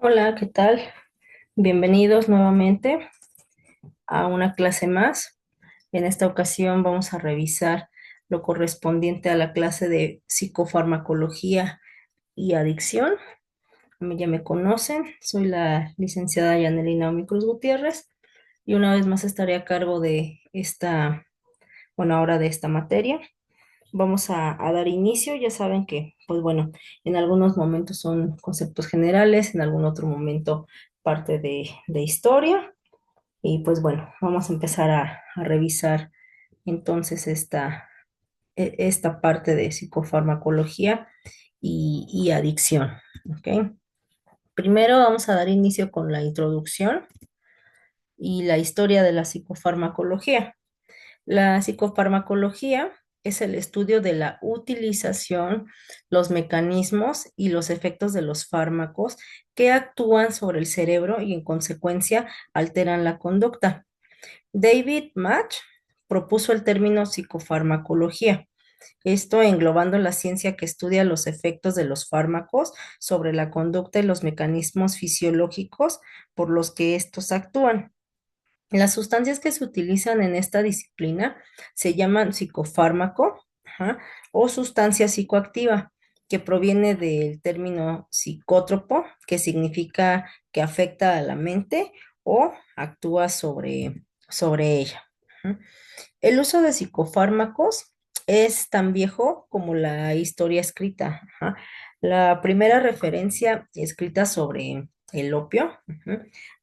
Hola, ¿qué tal? Bienvenidos nuevamente a una clase más. En esta ocasión vamos a revisar lo correspondiente a la clase de psicofarmacología y adicción. A mí ya me conocen, soy la licenciada Yanelina Omicruz Gutiérrez y una vez más estaré a cargo de ahora de esta materia. Vamos a dar inicio, ya saben que, pues bueno, en algunos momentos son conceptos generales, en algún otro momento parte de historia. Y pues bueno, vamos a empezar a revisar entonces esta parte de psicofarmacología y adicción. ¿Ok? Primero vamos a dar inicio con la introducción y la historia de la psicofarmacología. La psicofarmacología es el estudio de la utilización, los mecanismos y los efectos de los fármacos que actúan sobre el cerebro y en consecuencia alteran la conducta. David Mach propuso el término psicofarmacología, esto englobando la ciencia que estudia los efectos de los fármacos sobre la conducta y los mecanismos fisiológicos por los que estos actúan. Las sustancias que se utilizan en esta disciplina se llaman psicofármaco, ajá, o sustancia psicoactiva, que proviene del término psicótropo, que significa que afecta a la mente o actúa sobre ella. Ujú. El uso de psicofármacos es tan viejo como la historia escrita. Ajá. La primera referencia escrita sobre el opio,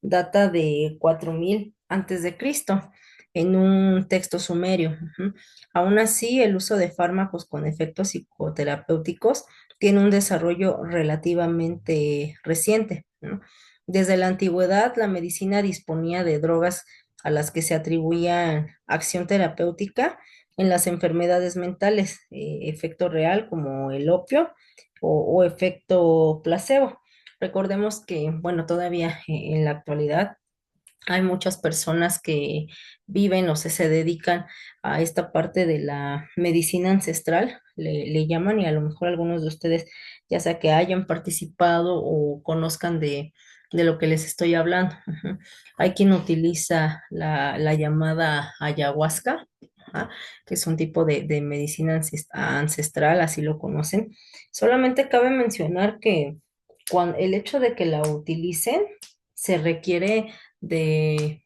data de 4000 antes de Cristo en un texto sumerio. Aún así, el uso de fármacos con efectos psicoterapéuticos tiene un desarrollo relativamente reciente, ¿no? Desde la antigüedad, la medicina disponía de drogas a las que se atribuía acción terapéutica en las enfermedades mentales, efecto real como el opio o efecto placebo. Recordemos que, bueno, todavía en la actualidad hay muchas personas que viven o se dedican a esta parte de la medicina ancestral, le llaman, y a lo mejor algunos de ustedes, ya sea que hayan participado o conozcan de lo que les estoy hablando. Ujú. Hay quien utiliza la llamada ayahuasca, ajá, que es un tipo de medicina ancestral, así lo conocen. Solamente cabe mencionar que el hecho de que la utilicen se requiere de,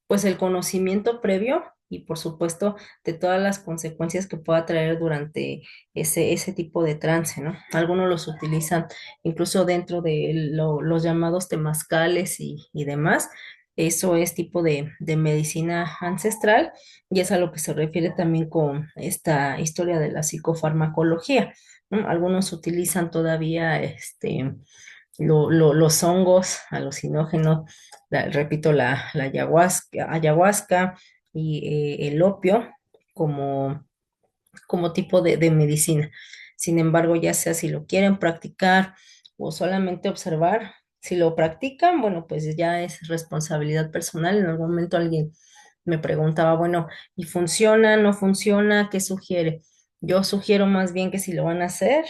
pues, el conocimiento previo y por supuesto de todas las consecuencias que pueda traer durante ese tipo de trance, ¿no? Algunos los utilizan incluso dentro de los llamados temazcales y demás. Eso es tipo de medicina ancestral y es a lo que se refiere también con esta historia de la psicofarmacología, ¿no? Algunos utilizan todavía los hongos alucinógenos, repito, la ayahuasca y el opio como, como tipo de medicina. Sin embargo, ya sea si lo quieren practicar o solamente observar, si lo practican, bueno, pues ya es responsabilidad personal. En algún momento alguien me preguntaba, bueno, ¿y funciona, no funciona? ¿Qué sugiere? Yo sugiero más bien que si lo van a hacer,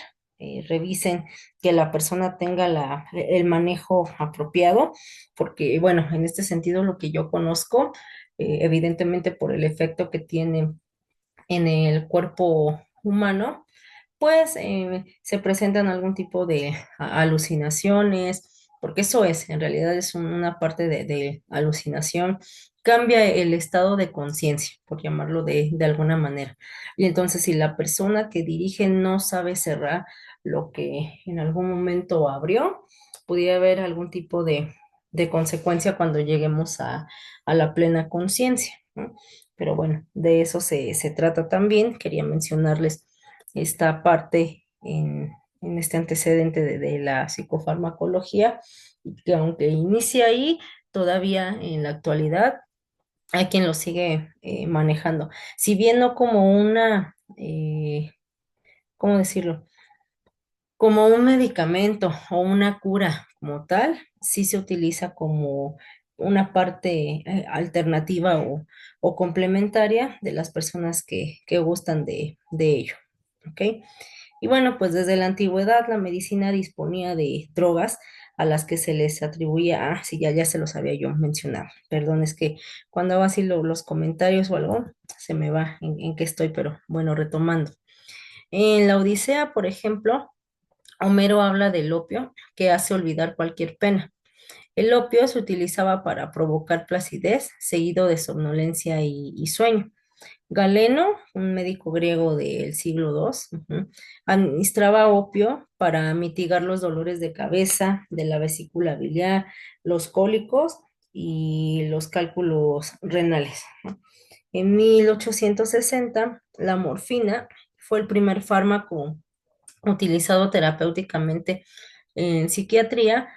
revisen que la persona tenga el manejo apropiado, porque bueno, en este sentido lo que yo conozco, evidentemente por el efecto que tiene en el cuerpo humano, pues se presentan algún tipo de alucinaciones, porque eso es, en realidad es una parte de alucinación, cambia el estado de conciencia, por llamarlo de alguna manera. Y entonces, si la persona que dirige no sabe cerrar lo que en algún momento abrió, pudiera haber algún tipo de consecuencia cuando lleguemos a la plena conciencia, ¿no? Pero bueno, de eso se trata también. Quería mencionarles esta parte en este antecedente de la psicofarmacología, y que aunque inicia ahí, todavía en la actualidad hay quien lo sigue manejando. Si bien no como ¿cómo decirlo? Como un medicamento o una cura como tal, sí se utiliza como una parte alternativa o complementaria de las personas que gustan de ello. ¿Ok? Y bueno, pues desde la antigüedad la medicina disponía de drogas a las que se les atribuía, sí, ya se los había yo mencionado. Perdón, es que cuando hago así los comentarios o algo, se me va en qué estoy, pero bueno, retomando. En la Odisea, por ejemplo, Homero habla del opio que hace olvidar cualquier pena. El opio se utilizaba para provocar placidez, seguido de somnolencia y sueño. Galeno, un médico griego del siglo II, administraba opio para mitigar los dolores de cabeza, de la vesícula biliar, los cólicos y los cálculos renales. En 1860, la morfina fue el primer fármaco utilizado terapéuticamente en psiquiatría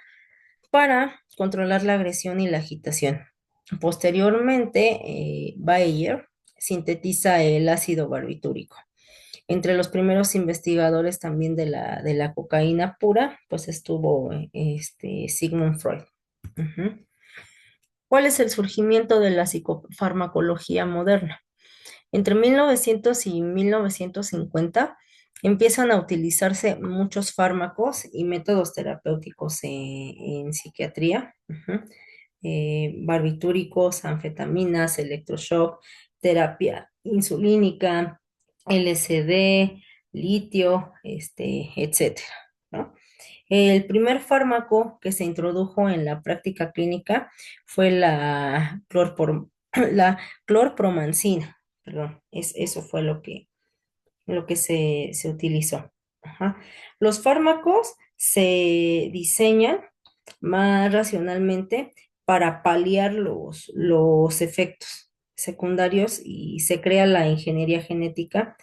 para controlar la agresión y la agitación. Posteriormente, Bayer sintetiza el ácido barbitúrico. Entre los primeros investigadores también de la cocaína pura, pues estuvo Sigmund Freud. Ujú. ¿Cuál es el surgimiento de la psicofarmacología moderna? Entre 1900 y 1950 empiezan a utilizarse muchos fármacos y métodos terapéuticos en psiquiatría, barbitúricos, anfetaminas, electroshock, terapia insulínica, LSD, litio, etcétera, ¿no? El primer fármaco que se introdujo en la práctica clínica fue la clorpromancina, perdón, eso fue lo que se utilizó. Ajá. Los fármacos se diseñan más racionalmente para paliar los efectos secundarios y se crea la ingeniería genética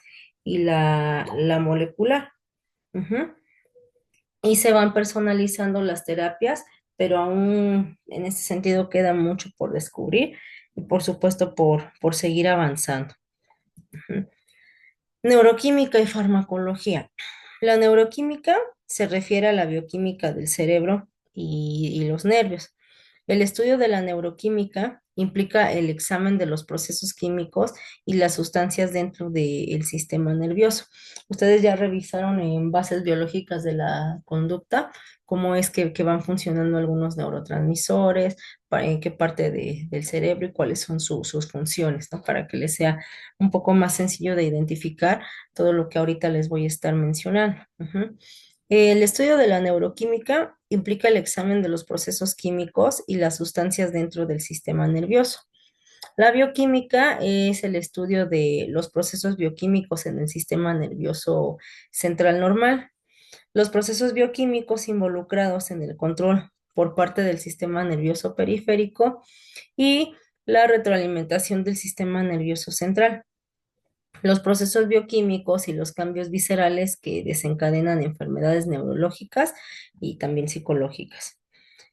y la molecular. Ujú. Y se van personalizando las terapias, pero aún en este sentido queda mucho por descubrir y por supuesto por seguir avanzando. Ujú. Neuroquímica y farmacología. La neuroquímica se refiere a la bioquímica del cerebro y los nervios. El estudio de la neuroquímica implica el examen de los procesos químicos y las sustancias dentro del sistema nervioso. Ustedes ya revisaron en bases biológicas de la conducta cómo es que van funcionando algunos neurotransmisores, en qué parte del cerebro y cuáles son sus funciones, ¿no? Para que les sea un poco más sencillo de identificar todo lo que ahorita les voy a estar mencionando. Ujú. El estudio de la neuroquímica implica el examen de los procesos químicos y las sustancias dentro del sistema nervioso. La bioquímica es el estudio de los procesos bioquímicos en el sistema nervioso central normal. Los procesos bioquímicos involucrados en el control por parte del sistema nervioso periférico y la retroalimentación del sistema nervioso central. Los procesos bioquímicos y los cambios viscerales que desencadenan enfermedades neurológicas y también psicológicas.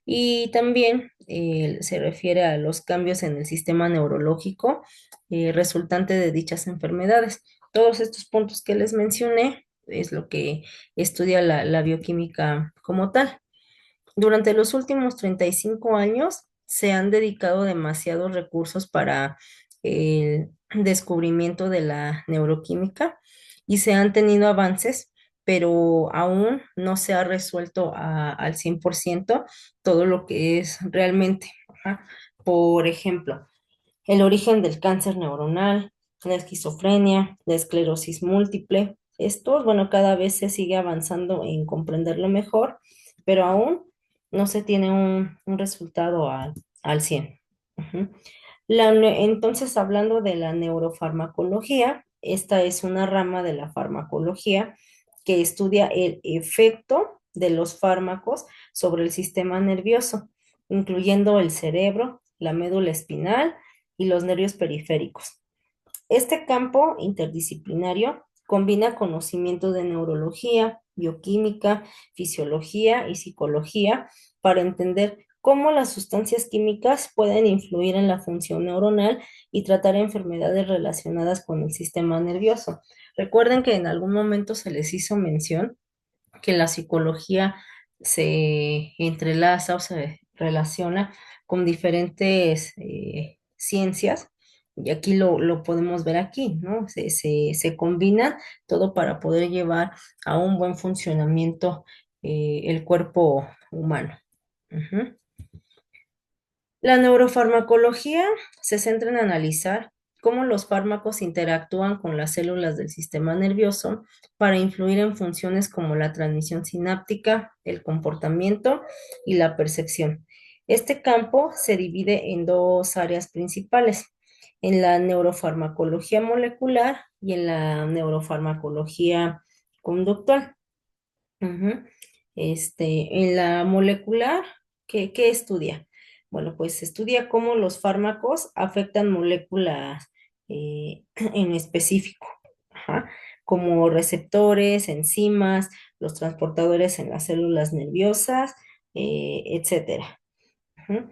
Y también se refiere a los cambios en el sistema neurológico resultante de dichas enfermedades. Todos estos puntos que les mencioné es lo que estudia la bioquímica como tal. Durante los últimos 35 años se han dedicado demasiados recursos para el descubrimiento de la neuroquímica y se han tenido avances, pero aún no se ha resuelto al 100% todo lo que es realmente. Ajá. Por ejemplo, el origen del cáncer neuronal, la esquizofrenia, la esclerosis múltiple. Esto, bueno, cada vez se sigue avanzando en comprenderlo mejor, pero aún no se tiene un resultado al 100. Ujú. Entonces, hablando de la neurofarmacología, esta es una rama de la farmacología que estudia el efecto de los fármacos sobre el sistema nervioso, incluyendo el cerebro, la médula espinal y los nervios periféricos. Este campo interdisciplinario combina conocimientos de neurología, bioquímica, fisiología y psicología para entender cómo las sustancias químicas pueden influir en la función neuronal y tratar enfermedades relacionadas con el sistema nervioso. Recuerden que en algún momento se les hizo mención que la psicología se entrelaza o se relaciona con diferentes ciencias, y aquí lo podemos ver aquí, ¿no? Se combina todo para poder llevar a un buen funcionamiento el cuerpo humano. Ujú. La neurofarmacología se centra en analizar cómo los fármacos interactúan con las células del sistema nervioso para influir en funciones como la transmisión sináptica, el comportamiento y la percepción. Este campo se divide en dos áreas principales, en la neurofarmacología molecular y en la neurofarmacología conductual. Ujú. En la molecular, ¿qué estudia? Bueno, pues estudia cómo los fármacos afectan moléculas en específico, ajá, como receptores, enzimas, los transportadores en las células nerviosas, etcétera. Ujú.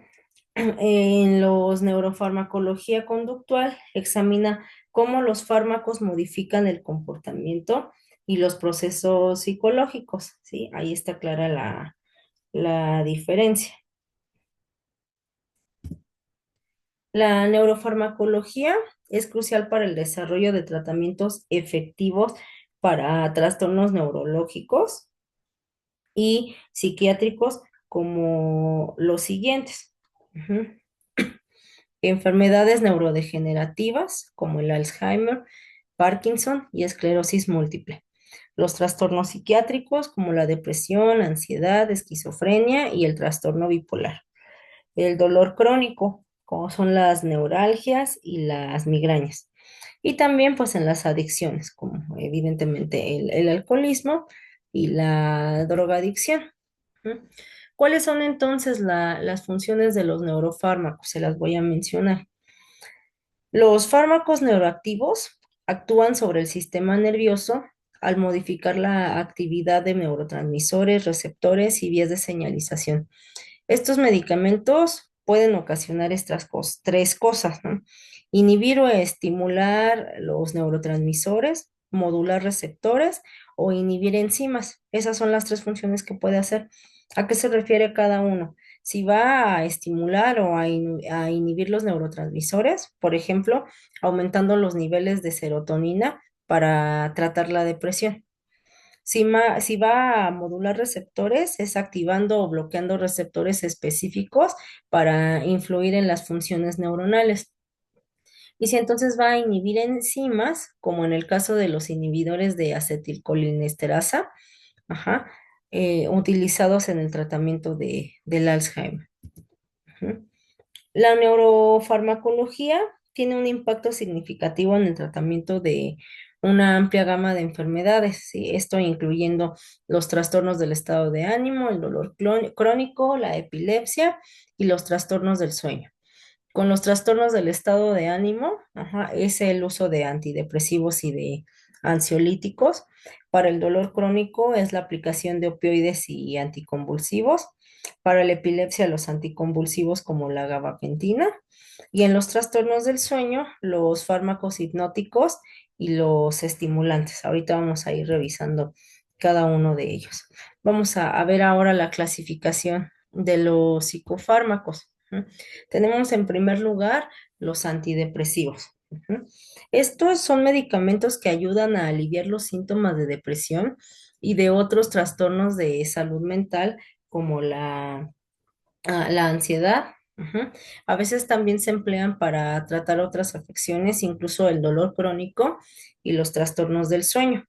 En los neurofarmacología conductual examina cómo los fármacos modifican el comportamiento y los procesos psicológicos, ¿sí? Ahí está clara la diferencia. La neurofarmacología es crucial para el desarrollo de tratamientos efectivos para trastornos neurológicos y psiquiátricos como los siguientes. Ujú. Enfermedades neurodegenerativas como el Alzheimer, Parkinson y esclerosis múltiple. Los trastornos psiquiátricos como la depresión, ansiedad, esquizofrenia y el trastorno bipolar. El dolor crónico, como son las neuralgias y las migrañas. Y también pues en las adicciones, como evidentemente el alcoholismo y la drogadicción. ¿Mm? ¿Cuáles son entonces las funciones de los neurofármacos? Se las voy a mencionar. Los fármacos neuroactivos actúan sobre el sistema nervioso al modificar la actividad de neurotransmisores, receptores y vías de señalización. Estos medicamentos pueden ocasionar estas tres cosas, ¿no? Inhibir o estimular los neurotransmisores, modular receptores o inhibir enzimas. Esas son las tres funciones que puede hacer. ¿A qué se refiere cada uno? Si va a estimular o a inhibir los neurotransmisores, por ejemplo, aumentando los niveles de serotonina para tratar la depresión. Si va a modular receptores, es activando o bloqueando receptores específicos para influir en las funciones neuronales. Y si entonces va a inhibir enzimas, como en el caso de los inhibidores de acetilcolinesterasa, ajá, utilizados en el tratamiento del Alzheimer. Ujú. La neurofarmacología tiene un impacto significativo en el tratamiento de una amplia gama de enfermedades, ¿sí? Esto incluyendo los trastornos del estado de ánimo, el dolor crónico, la epilepsia y los trastornos del sueño. Con los trastornos del estado de ánimo, ajá, es el uso de antidepresivos y de ansiolíticos. Para el dolor crónico es la aplicación de opioides y anticonvulsivos. Para la epilepsia, los anticonvulsivos como la gabapentina. Y en los trastornos del sueño, los fármacos hipnóticos y los estimulantes. Ahorita vamos a ir revisando cada uno de ellos. Vamos a ver ahora la clasificación de los psicofármacos. Ujú. Tenemos en primer lugar los antidepresivos. Ujú. Estos son medicamentos que ayudan a aliviar los síntomas de depresión y de otros trastornos de salud mental como la ansiedad. Ujú. A veces también se emplean para tratar otras afecciones, incluso el dolor crónico y los trastornos del sueño.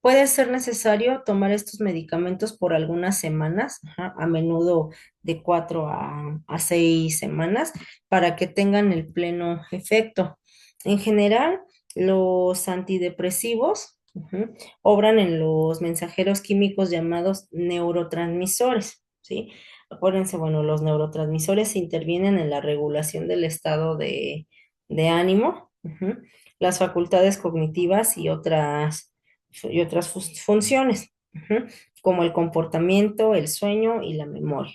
Puede ser necesario tomar estos medicamentos por algunas semanas, ajá, a menudo de 4 a 6 semanas, para que tengan el pleno efecto. En general, los antidepresivos, ujú, obran en los mensajeros químicos llamados neurotransmisores, ¿sí? Acuérdense, bueno, los neurotransmisores intervienen en la regulación del estado de ánimo, ujú, las facultades cognitivas y otras funciones, ujú, como el comportamiento, el sueño y la memoria.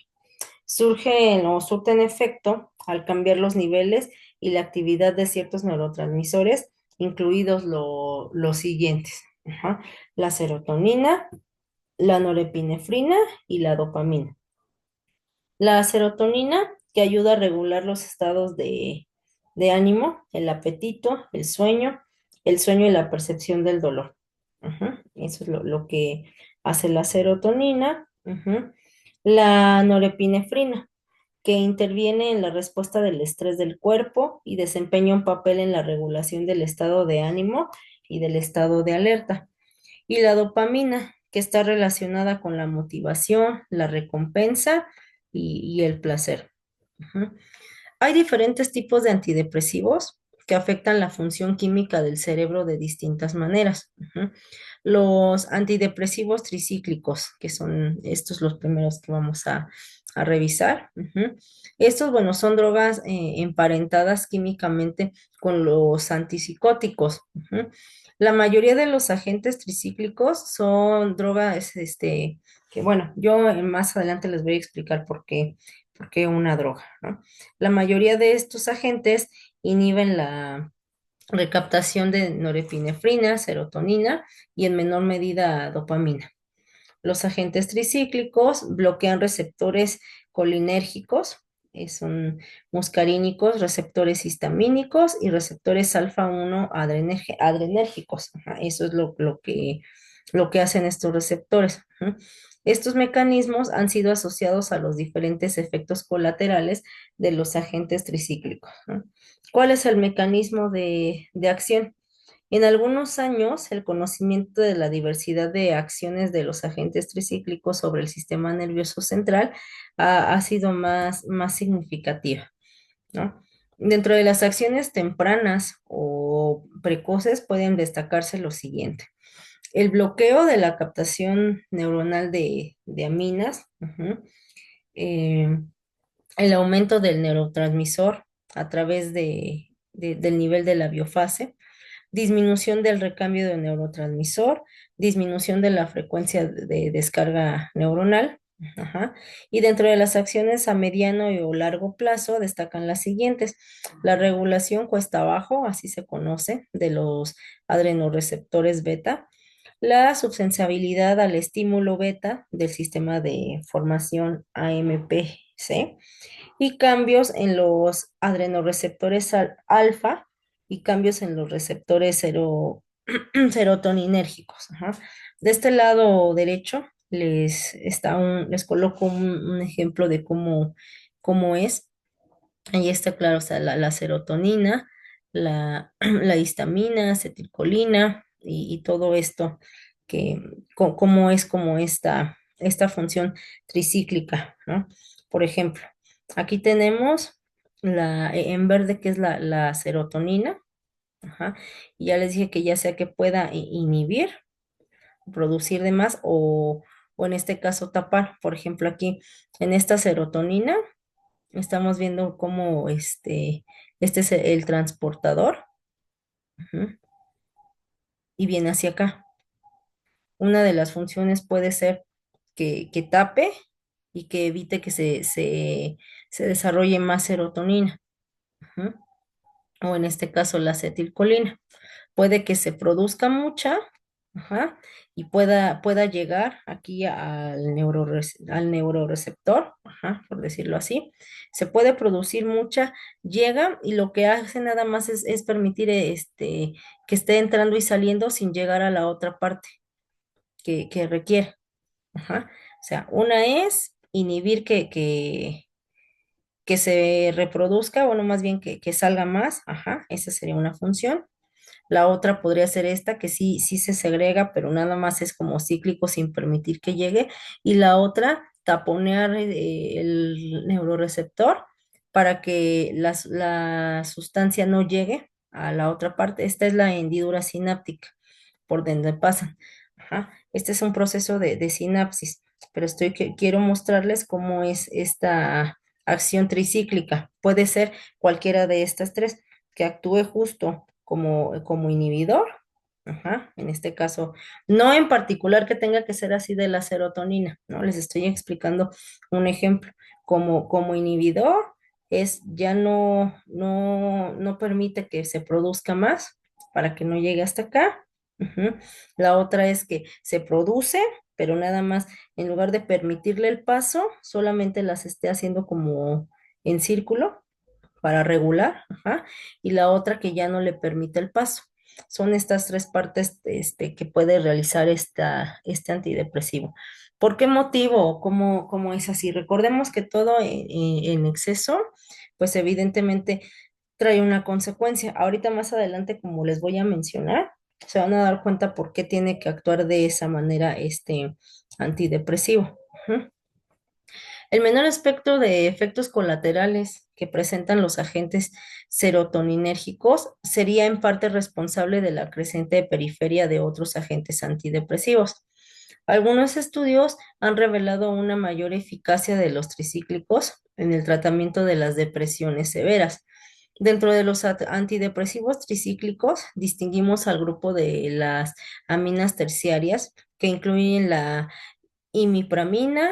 Surgen o surten efecto al cambiar los niveles y la actividad de ciertos neurotransmisores, incluidos los siguientes: ajá, la serotonina, la norepinefrina y la dopamina. La serotonina, que ayuda a regular los estados de ánimo, el apetito, el sueño y la percepción del dolor. Ujú. Eso es lo que hace la serotonina. Ujú. La norepinefrina, que interviene en la respuesta del estrés del cuerpo y desempeña un papel en la regulación del estado de ánimo y del estado de alerta. Y la dopamina, que está relacionada con la motivación, la recompensa y el placer. Ujú. Hay diferentes tipos de antidepresivos que afectan la función química del cerebro de distintas maneras. Ujú. Los antidepresivos tricíclicos, que son estos los primeros que vamos a revisar. Ujú. Estos, bueno, son drogas emparentadas químicamente con los antipsicóticos. Ujú. La mayoría de los agentes tricíclicos son drogas, que bueno, yo más adelante les voy a explicar por qué una droga, ¿no? La mayoría de estos agentes inhiben la recaptación de norepinefrina, serotonina y en menor medida dopamina. Los agentes tricíclicos bloquean receptores colinérgicos, son muscarínicos, receptores histamínicos y receptores alfa 1 adrenérgicos. Ajá, eso es lo que hacen estos receptores. Ujú. Estos mecanismos han sido asociados a los diferentes efectos colaterales de los agentes tricíclicos, ¿no? ¿Cuál es el mecanismo de acción? En algunos años, el conocimiento de la diversidad de acciones de los agentes tricíclicos sobre el sistema nervioso central ha sido más significativa, ¿no? Dentro de las acciones tempranas o precoces pueden destacarse lo siguiente. El bloqueo de la captación neuronal de aminas, ujú, eh, el aumento del neurotransmisor a través del nivel de la biofase, disminución del recambio de neurotransmisor, disminución de la frecuencia de descarga neuronal. Ajá. Y dentro de las acciones a mediano y o largo plazo destacan las siguientes. La regulación cuesta abajo, así se conoce, de los adrenoreceptores beta. La subsensibilidad al estímulo beta del sistema de formación AMPC y cambios en los adrenoreceptores alfa y cambios en los receptores serotoninérgicos. Ajá. De este lado derecho les coloco un ejemplo de cómo es. Ahí está claro, o sea, la serotonina, la histamina, acetilcolina y todo esto, que cómo es como esta función tricíclica, ¿no? Por ejemplo, aquí tenemos en verde que es la serotonina, ajá, y ya les dije que ya sea que pueda inhibir, producir de más o en este caso tapar. Por ejemplo, aquí en esta serotonina estamos viendo cómo este es el transportador, ujú, y viene hacia acá. Una de las funciones puede ser que tape y que evite que se desarrolle más serotonina, ujú, o en este caso la acetilcolina. Puede que se produzca mucha, ajá, y pueda llegar aquí al neuroreceptor, ajá, por decirlo así. Se puede producir mucha, llega y lo que hace nada más es permitir que esté entrando y saliendo sin llegar a la otra parte que requiere. Ajá. O sea, una es inhibir que se reproduzca, bueno, más bien que salga más, ajá, esa sería una función. La otra podría ser esta, que sí se segrega, pero nada más es como cíclico sin permitir que llegue. Y la otra, taponear el neuroreceptor para que la sustancia no llegue a la otra parte. Esta es la hendidura sináptica, por donde pasan. Ajá. Este es un proceso de sinapsis, pero quiero mostrarles cómo es esta acción tricíclica. Puede ser cualquiera de estas tres que actúe justo como inhibidor, ajá, en este caso, no en particular que tenga que ser así de la serotonina, ¿no? Les estoy explicando un ejemplo. Como inhibidor es ya no permite que se produzca más para que no llegue hasta acá. Ujú. La otra es que se produce, pero nada más, en lugar de permitirle el paso, solamente las esté haciendo como en círculo para regular, ajá, y la otra que ya no le permite el paso. Son estas tres partes que puede realizar este antidepresivo. ¿Por qué motivo o cómo es así? Recordemos que todo en exceso, pues evidentemente trae una consecuencia. Ahorita más adelante, como les voy a mencionar, se van a dar cuenta por qué tiene que actuar de esa manera este antidepresivo. Ujú. El menor espectro de efectos colaterales que presentan los agentes serotoninérgicos sería en parte responsable de la creciente periferia de otros agentes antidepresivos. Algunos estudios han revelado una mayor eficacia de los tricíclicos en el tratamiento de las depresiones severas. Dentro de los antidepresivos tricíclicos, distinguimos al grupo de las aminas terciarias, que incluyen la imipramina,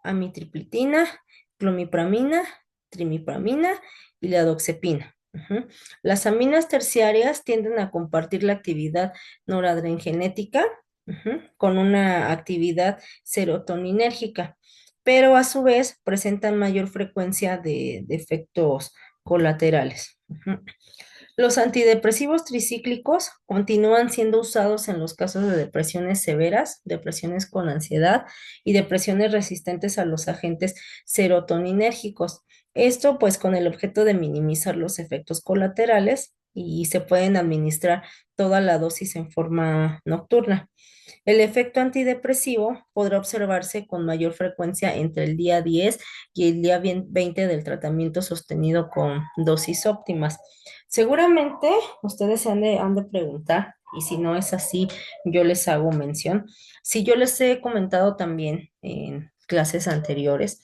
amitriptilina, clomipramina, trimipramina y la doxepina. Ujú. Las aminas terciarias tienden a compartir la actividad noradrengenética, con una actividad serotoninérgica, pero a su vez presentan mayor frecuencia de efectos colaterales. Ujú. Los antidepresivos tricíclicos continúan siendo usados en los casos de depresiones severas, depresiones con ansiedad y depresiones resistentes a los agentes serotoninérgicos. Esto pues con el objeto de minimizar los efectos colaterales y se pueden administrar toda la dosis en forma nocturna. El efecto antidepresivo podrá observarse con mayor frecuencia entre el día 10 y el día 20 del tratamiento sostenido con dosis óptimas. Seguramente ustedes se han de preguntar, y si no es así, yo les hago mención. Si yo les he comentado también en clases anteriores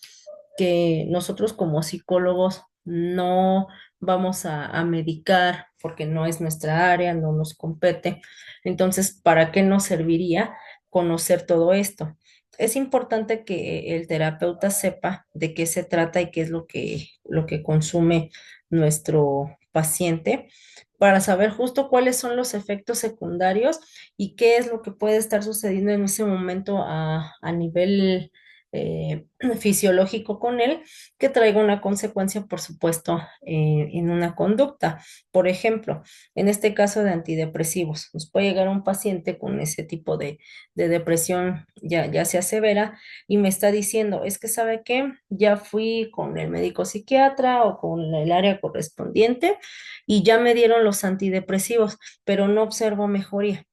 que nosotros como psicólogos no vamos a medicar porque no es nuestra área, no nos compete. Entonces, ¿para qué nos serviría conocer todo esto? Es importante que el terapeuta sepa de qué se trata y qué es lo que consume nuestro paciente para saber justo cuáles son los efectos secundarios y qué es lo que puede estar sucediendo en ese momento a nivel fisiológico con él, que traiga una consecuencia, por supuesto, en una conducta. Por ejemplo, en este caso de antidepresivos, nos puede llegar un paciente con ese tipo de depresión ya sea severa y me está diciendo, es que sabe qué, ya fui con el médico psiquiatra o con el área correspondiente y ya me dieron los antidepresivos, pero no observo mejoría.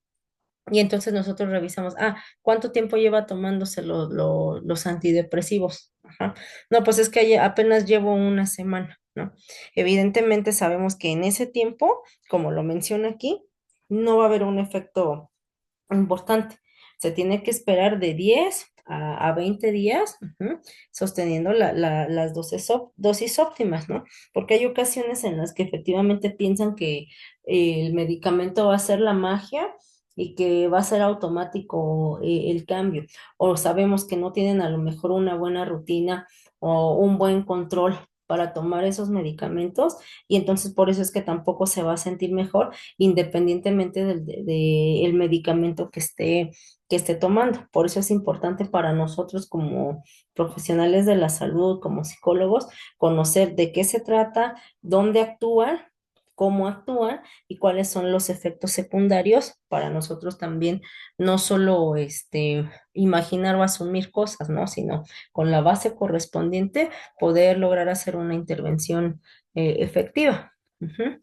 Y entonces nosotros revisamos, ¿cuánto tiempo lleva tomándose los antidepresivos? Ajá. No, pues es que apenas llevo una semana, ¿no? Evidentemente sabemos que en ese tiempo, como lo menciona aquí, no va a haber un efecto importante. Se tiene que esperar de 10 a 20 días, sosteniendo las dosis óptimas, ¿no? Porque hay ocasiones en las que efectivamente piensan que el medicamento va a ser la magia y que va a ser automático el cambio. O sabemos que no tienen a lo mejor una buena rutina o un buen control para tomar esos medicamentos y entonces por eso es que tampoco se va a sentir mejor independientemente del medicamento que esté tomando. Por eso es importante para nosotros como profesionales de la salud, como psicólogos, conocer de qué se trata, dónde actúan, cómo actúan y cuáles son los efectos secundarios para nosotros también no solo imaginar o asumir cosas, ¿no? Sino con la base correspondiente poder lograr hacer una intervención efectiva. Ujú.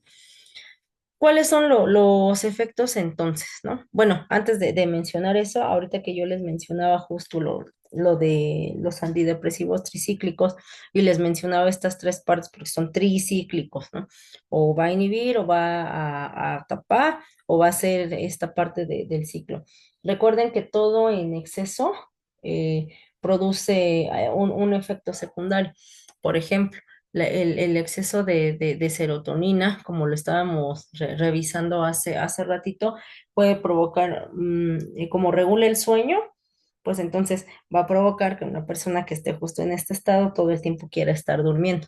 ¿Cuáles son los efectos entonces, no? Bueno, antes de mencionar eso, ahorita que yo les mencionaba justo lo de los antidepresivos tricíclicos y les mencionaba estas tres partes porque son tricíclicos, ¿no? O va a inhibir o va a tapar o va a ser esta parte del ciclo. Recuerden que todo en exceso eh, produce un efecto secundario. Por ejemplo, el exceso de serotonina, como lo estábamos revisando hace ratito, puede provocar, como regula el sueño, pues entonces va a provocar que una persona que esté justo en este estado todo el tiempo quiera estar durmiendo.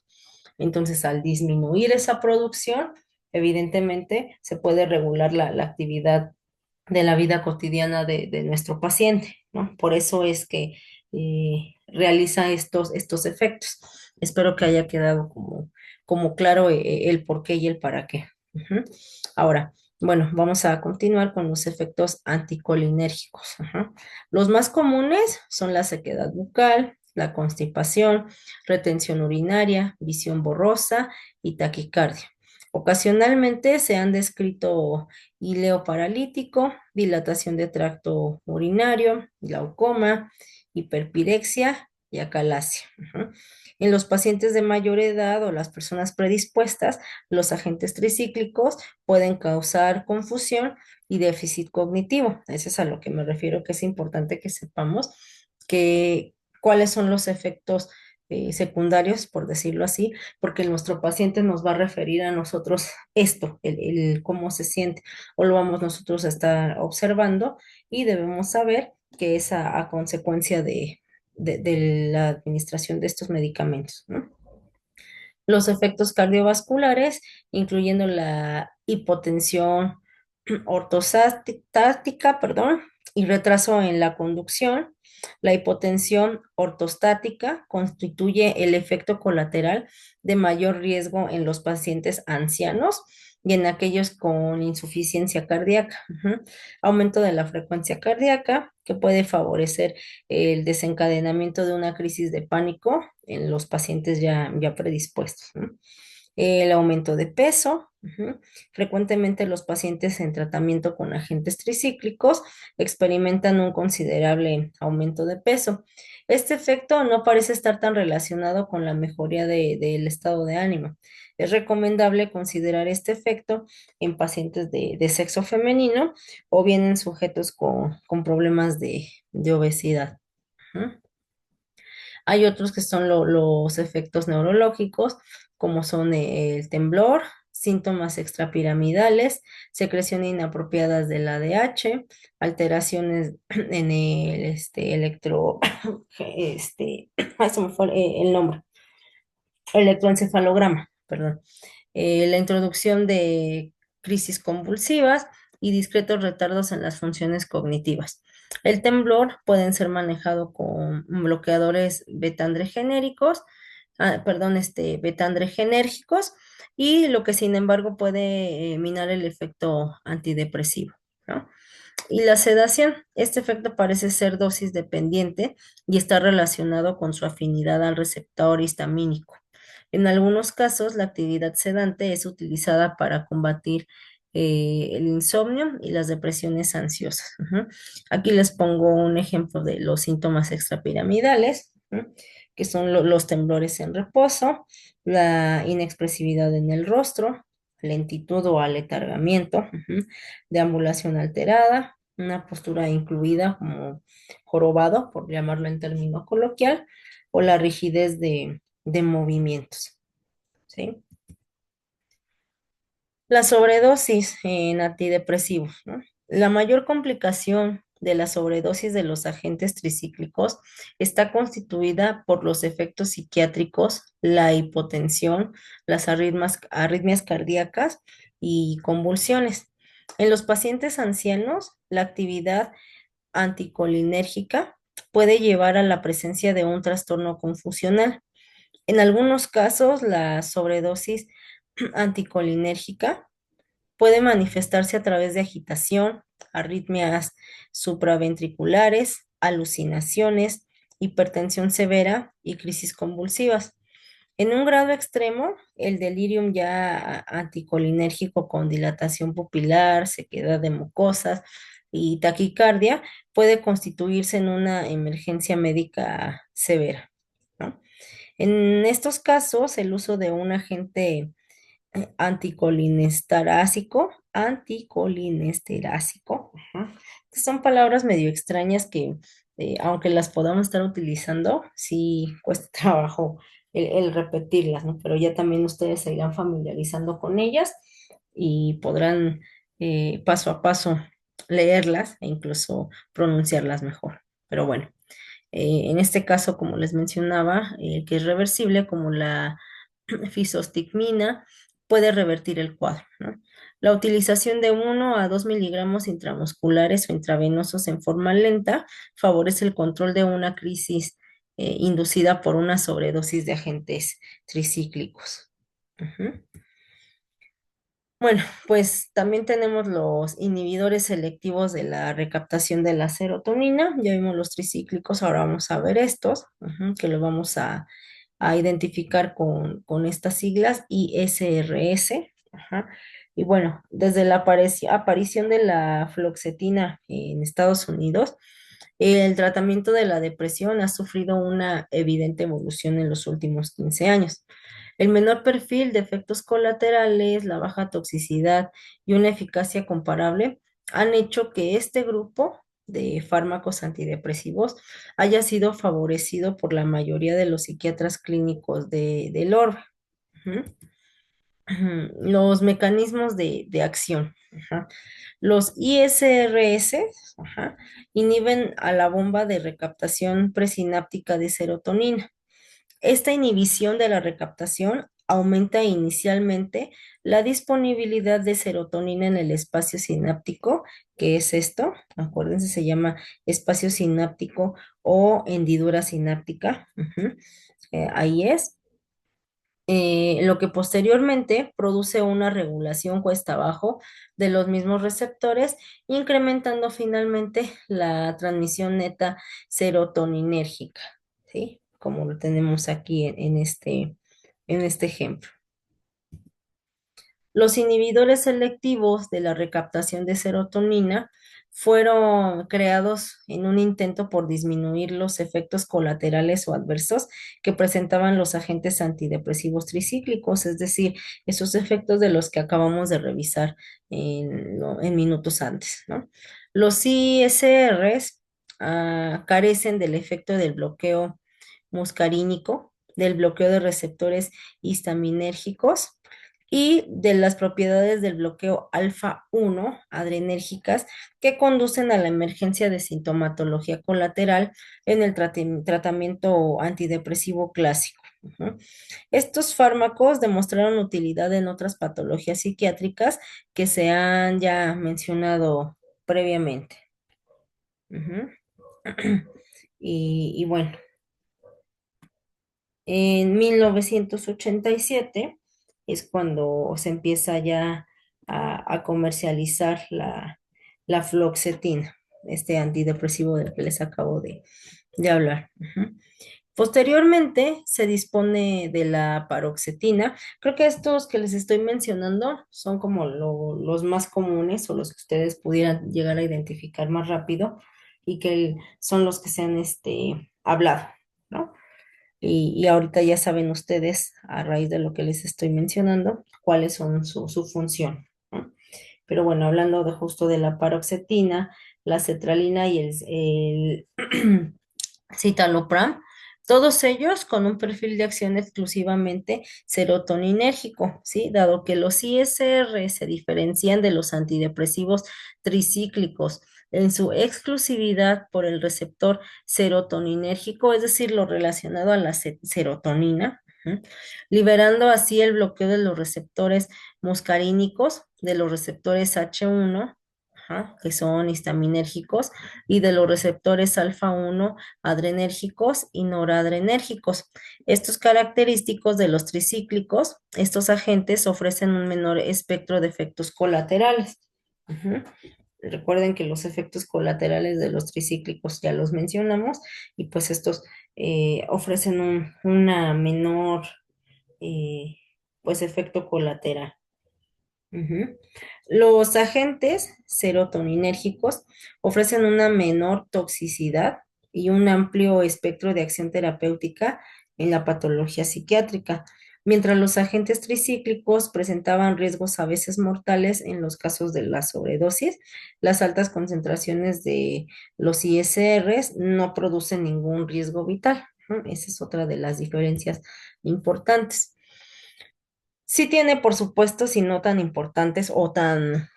Entonces, al disminuir esa producción, evidentemente se puede regular la actividad de la vida cotidiana de nuestro paciente, ¿no? Por eso es que realiza estos efectos. Espero que haya quedado como claro el por qué y el para qué. Ujú. Ahora, Bueno, vamos a continuar con los efectos anticolinérgicos. Ajá. Los más comunes son la sequedad bucal, la constipación, retención urinaria, visión borrosa y taquicardia. Ocasionalmente se han descrito hileo paralítico, dilatación de tracto urinario, glaucoma, hiperpirexia y acalasia. Ajá. En los pacientes de mayor edad o las personas predispuestas, los agentes tricíclicos pueden causar confusión y déficit cognitivo. Eso es a lo que me refiero, que es importante que sepamos que cuáles son los efectos secundarios, por decirlo así, porque nuestro paciente nos va a referir a nosotros esto, el cómo se siente, o lo vamos nosotros a estar observando y debemos saber que es a consecuencia de la administración de estos medicamentos, ¿no? Los efectos cardiovasculares, incluyendo la hipotensión ortostática, perdón, y retraso en la conducción. La hipotensión ortostática constituye el efecto colateral de mayor riesgo en los pacientes ancianos y en aquellos con insuficiencia cardíaca. Ujú. Aumento de la frecuencia cardíaca, que puede favorecer el desencadenamiento de una crisis de pánico en los pacientes ya predispuestos, ¿no? El aumento de peso. Ujú. Frecuentemente los pacientes en tratamiento con agentes tricíclicos experimentan un considerable aumento de peso. Este efecto no parece estar tan relacionado con la mejoría del estado de ánimo. Es recomendable considerar este efecto en pacientes de sexo femenino o bien en sujetos con problemas de obesidad. Ujú. Hay otros que son los efectos neurológicos, como son el temblor, síntomas extrapiramidales, secreción inapropiadas del ADH, alteraciones en el ay, se me fue el nombre, electroencefalograma, perdón. La introducción de crisis convulsivas y discretos retardos en las funciones cognitivas. El temblor pueden ser manejado con bloqueadores betandrogenéricos, perdón, betandrogenérgicos, y lo que sin embargo puede minar el efecto antidepresivo, ¿no? Y la sedación, este efecto parece ser dosis dependiente y está relacionado con su afinidad al receptor histamínico. En algunos casos, la actividad sedante es utilizada para combatir el insomnio y las depresiones ansiosas. Ujú. Aquí les pongo un ejemplo de los síntomas extrapiramidales, ujú, que son los temblores en reposo, la inexpresividad en el rostro, lentitud o aletargamiento, ujú, deambulación alterada, una postura incluida como jorobado, por llamarlo en término coloquial, o la rigidez de movimientos, ¿sí? La sobredosis en antidepresivos, ¿no? La mayor complicación de la sobredosis de los agentes tricíclicos está constituida por los efectos psiquiátricos, la hipotensión, las arritmias cardíacas y convulsiones. En los pacientes ancianos, la actividad anticolinérgica puede llevar a la presencia de un trastorno confusional. En algunos casos, la sobredosis anticolinérgica puede manifestarse a través de agitación, arritmias supraventriculares, alucinaciones, hipertensión severa y crisis convulsivas. En un grado extremo, el delirium ya anticolinérgico con dilatación pupilar, sequedad de mucosas y taquicardia puede constituirse en una emergencia médica severa, ¿no? En estos casos, el uso de un agente anticolinesterásico. Ajá. Son palabras medio extrañas que, aunque las podamos estar utilizando, sí cuesta trabajo el repetirlas, ¿no? Pero ya también ustedes se irán familiarizando con ellas y podrán paso a paso leerlas e incluso pronunciarlas mejor. Pero bueno, en este caso, como les mencionaba, que es reversible, como la fisostigmina, puede revertir el cuadro, ¿no? La utilización de 1 a 2 miligramos intramusculares o intravenosos en forma lenta favorece el control de una crisis inducida por una sobredosis de agentes tricíclicos. Ujú. Bueno, pues también tenemos los inhibidores selectivos de la recaptación de la serotonina. Ya vimos los tricíclicos, ahora vamos a ver estos, que los vamos a identificar con estas siglas ISRS. Y bueno, desde la aparición de la fluoxetina en Estados Unidos, el tratamiento de la depresión ha sufrido una evidente evolución en los últimos 15 años. El menor perfil de efectos colaterales, la baja toxicidad y una eficacia comparable han hecho que este grupo de fármacos antidepresivos haya sido favorecido por la mayoría de los psiquiatras clínicos del orbe. Ujú. Los mecanismos de acción. Ajá. Los ISRS, inhiben a la bomba de recaptación presináptica de serotonina. Esta inhibición de la recaptación aumenta inicialmente la disponibilidad de serotonina en el espacio sináptico, que es esto, acuérdense, se llama espacio sináptico o hendidura sináptica. Ahí es. Lo que posteriormente produce una regulación cuesta abajo de los mismos receptores, incrementando finalmente la transmisión neta serotoninérgica, ¿sí? Como lo tenemos aquí en este ejemplo. Los inhibidores selectivos de la recaptación de serotonina fueron creados en un intento por disminuir los efectos colaterales o adversos que presentaban los agentes antidepresivos tricíclicos, es decir, esos efectos de los que acabamos de revisar en minutos antes, ¿no? Los ISRs carecen del efecto del bloqueo muscarínico, del bloqueo de receptores histaminérgicos y de las propiedades del bloqueo alfa 1 adrenérgicas que conducen a la emergencia de sintomatología colateral en el tratamiento antidepresivo clásico. Estos fármacos demostraron utilidad en otras patologías psiquiátricas que se han ya mencionado previamente. Ujú. Y bueno, en 1987 es cuando se empieza ya a comercializar la fluoxetina, este antidepresivo del que les acabo de hablar. Posteriormente se dispone de la paroxetina. Creo que estos que les estoy mencionando son como los más comunes o los que ustedes pudieran llegar a identificar más rápido y que son los que se han hablado, ¿no? Y ahorita ya saben ustedes, a raíz de lo que les estoy mencionando, cuáles son su función, ¿no? Pero bueno, hablando de justo de la paroxetina, la cetralina y el citalopram, todos ellos con un perfil de acción exclusivamente serotoninérgico, ¿sí? Dado que los ISR se diferencian de los antidepresivos tricíclicos en su exclusividad por el receptor serotoninérgico, es decir, lo relacionado a la serotonina, liberando así el bloqueo de los receptores muscarínicos, de los receptores H1, que son histaminérgicos, y de los receptores alfa 1 adrenérgicos y noradrenérgicos. Estos característicos de los tricíclicos, estos agentes ofrecen un menor espectro de efectos colaterales. Ujú. Recuerden que los efectos colaterales de los tricíclicos ya los mencionamos y pues estos ofrecen una menor eh, pues efecto colateral. Ujú. Los agentes serotoninérgicos ofrecen una menor toxicidad y un amplio espectro de acción terapéutica en la patología psiquiátrica, mientras los agentes tricíclicos presentaban riesgos a veces mortales en los casos de la sobredosis. Las altas concentraciones de los ISRs no producen ningún riesgo vital, ¿no? Esa es otra de las diferencias importantes. Sí tiene, por supuesto, si no tan importantes o tan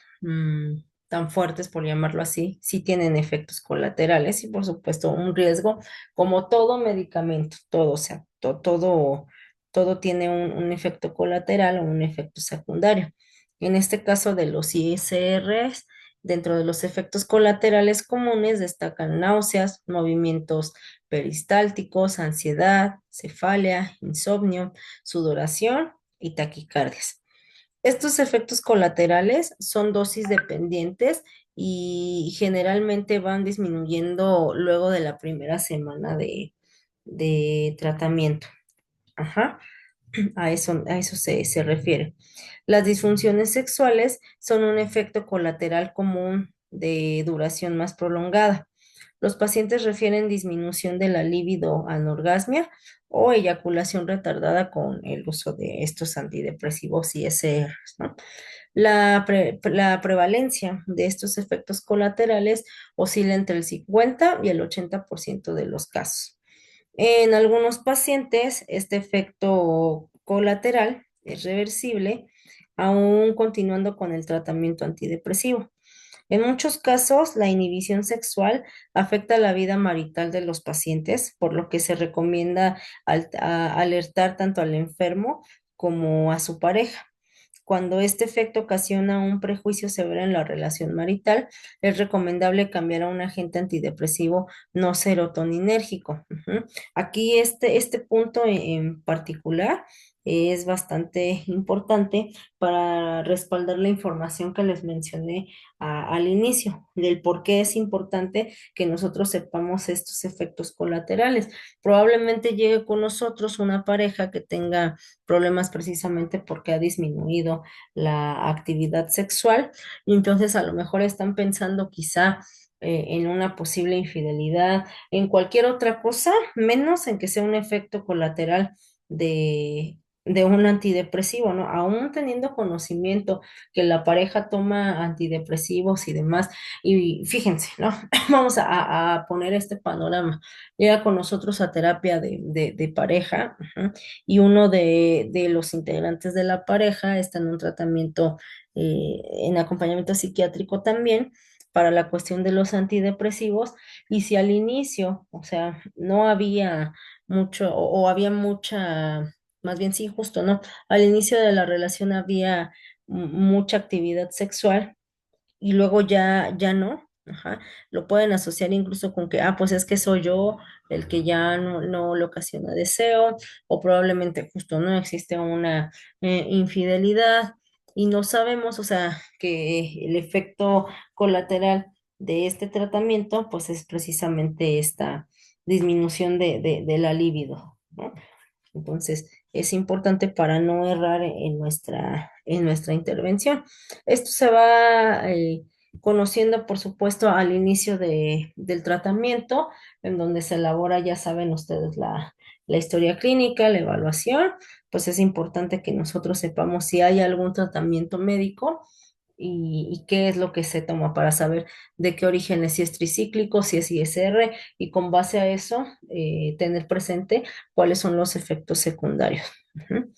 fuertes, por llamarlo así, sí tienen efectos colaterales y, por supuesto, un riesgo, como todo medicamento, todo, o sea, todo tiene un efecto colateral o un efecto secundario. En este caso de los ISRs, dentro de los efectos colaterales comunes destacan náuseas, movimientos peristálticos, ansiedad, cefalea, insomnio, sudoración y taquicardias. Estos efectos colaterales son dosis dependientes y generalmente van disminuyendo luego de la primera semana de tratamiento. Ajá, a eso se refiere. Las disfunciones sexuales son un efecto colateral común de duración más prolongada. Los pacientes refieren disminución de la libido, anorgasmia o eyaculación retardada con el uso de estos antidepresivos y SRs, ¿no? La prevalencia de estos efectos colaterales oscila entre el 50 y el 80% de los casos. En algunos pacientes, este efecto colateral es reversible, aún continuando con el tratamiento antidepresivo. En muchos casos, la inhibición sexual afecta la vida marital de los pacientes, por lo que se recomienda alertar tanto al enfermo como a su pareja. Cuando este efecto ocasiona un prejuicio severo en la relación marital, es recomendable cambiar a un agente antidepresivo no serotoninérgico. Ujú. Aquí este punto en particular es bastante importante para respaldar la información que les mencioné al inicio, del por qué es importante que nosotros sepamos estos efectos colaterales. Probablemente llegue con nosotros una pareja que tenga problemas precisamente porque ha disminuido la actividad sexual y entonces a lo mejor están pensando quizá en una posible infidelidad, en cualquier otra cosa, menos en que sea un efecto colateral de un antidepresivo, ¿no? Aún teniendo conocimiento que la pareja toma antidepresivos y demás, y fíjense, ¿no? Vamos a poner este panorama. Llega con nosotros a terapia de pareja, ujú, y uno de los integrantes de la pareja está en un tratamiento en acompañamiento psiquiátrico también para la cuestión de los antidepresivos, y si al inicio, o sea, no había mucho o había mucha, más bien sí, justo, ¿no? Al inicio de la relación había mucha actividad sexual y luego ya no. Ajá. Lo pueden asociar incluso con que, pues es que soy yo el que ya no le ocasiona deseo, o probablemente justo no existe una infidelidad y no sabemos, o sea, que el efecto colateral de este tratamiento, pues es precisamente esta disminución de la libido, ¿no? Entonces, es importante para no errar en nuestra intervención. Esto se va conociendo, por supuesto, al inicio del tratamiento, en donde se elabora, ya saben ustedes, la historia clínica, la evaluación. Pues es importante que nosotros sepamos si hay algún tratamiento médico y qué es lo que se toma para saber de qué origen es, si es tricíclico, si es ISR, y con base a eso, tener presente cuáles son los efectos secundarios. Ujú.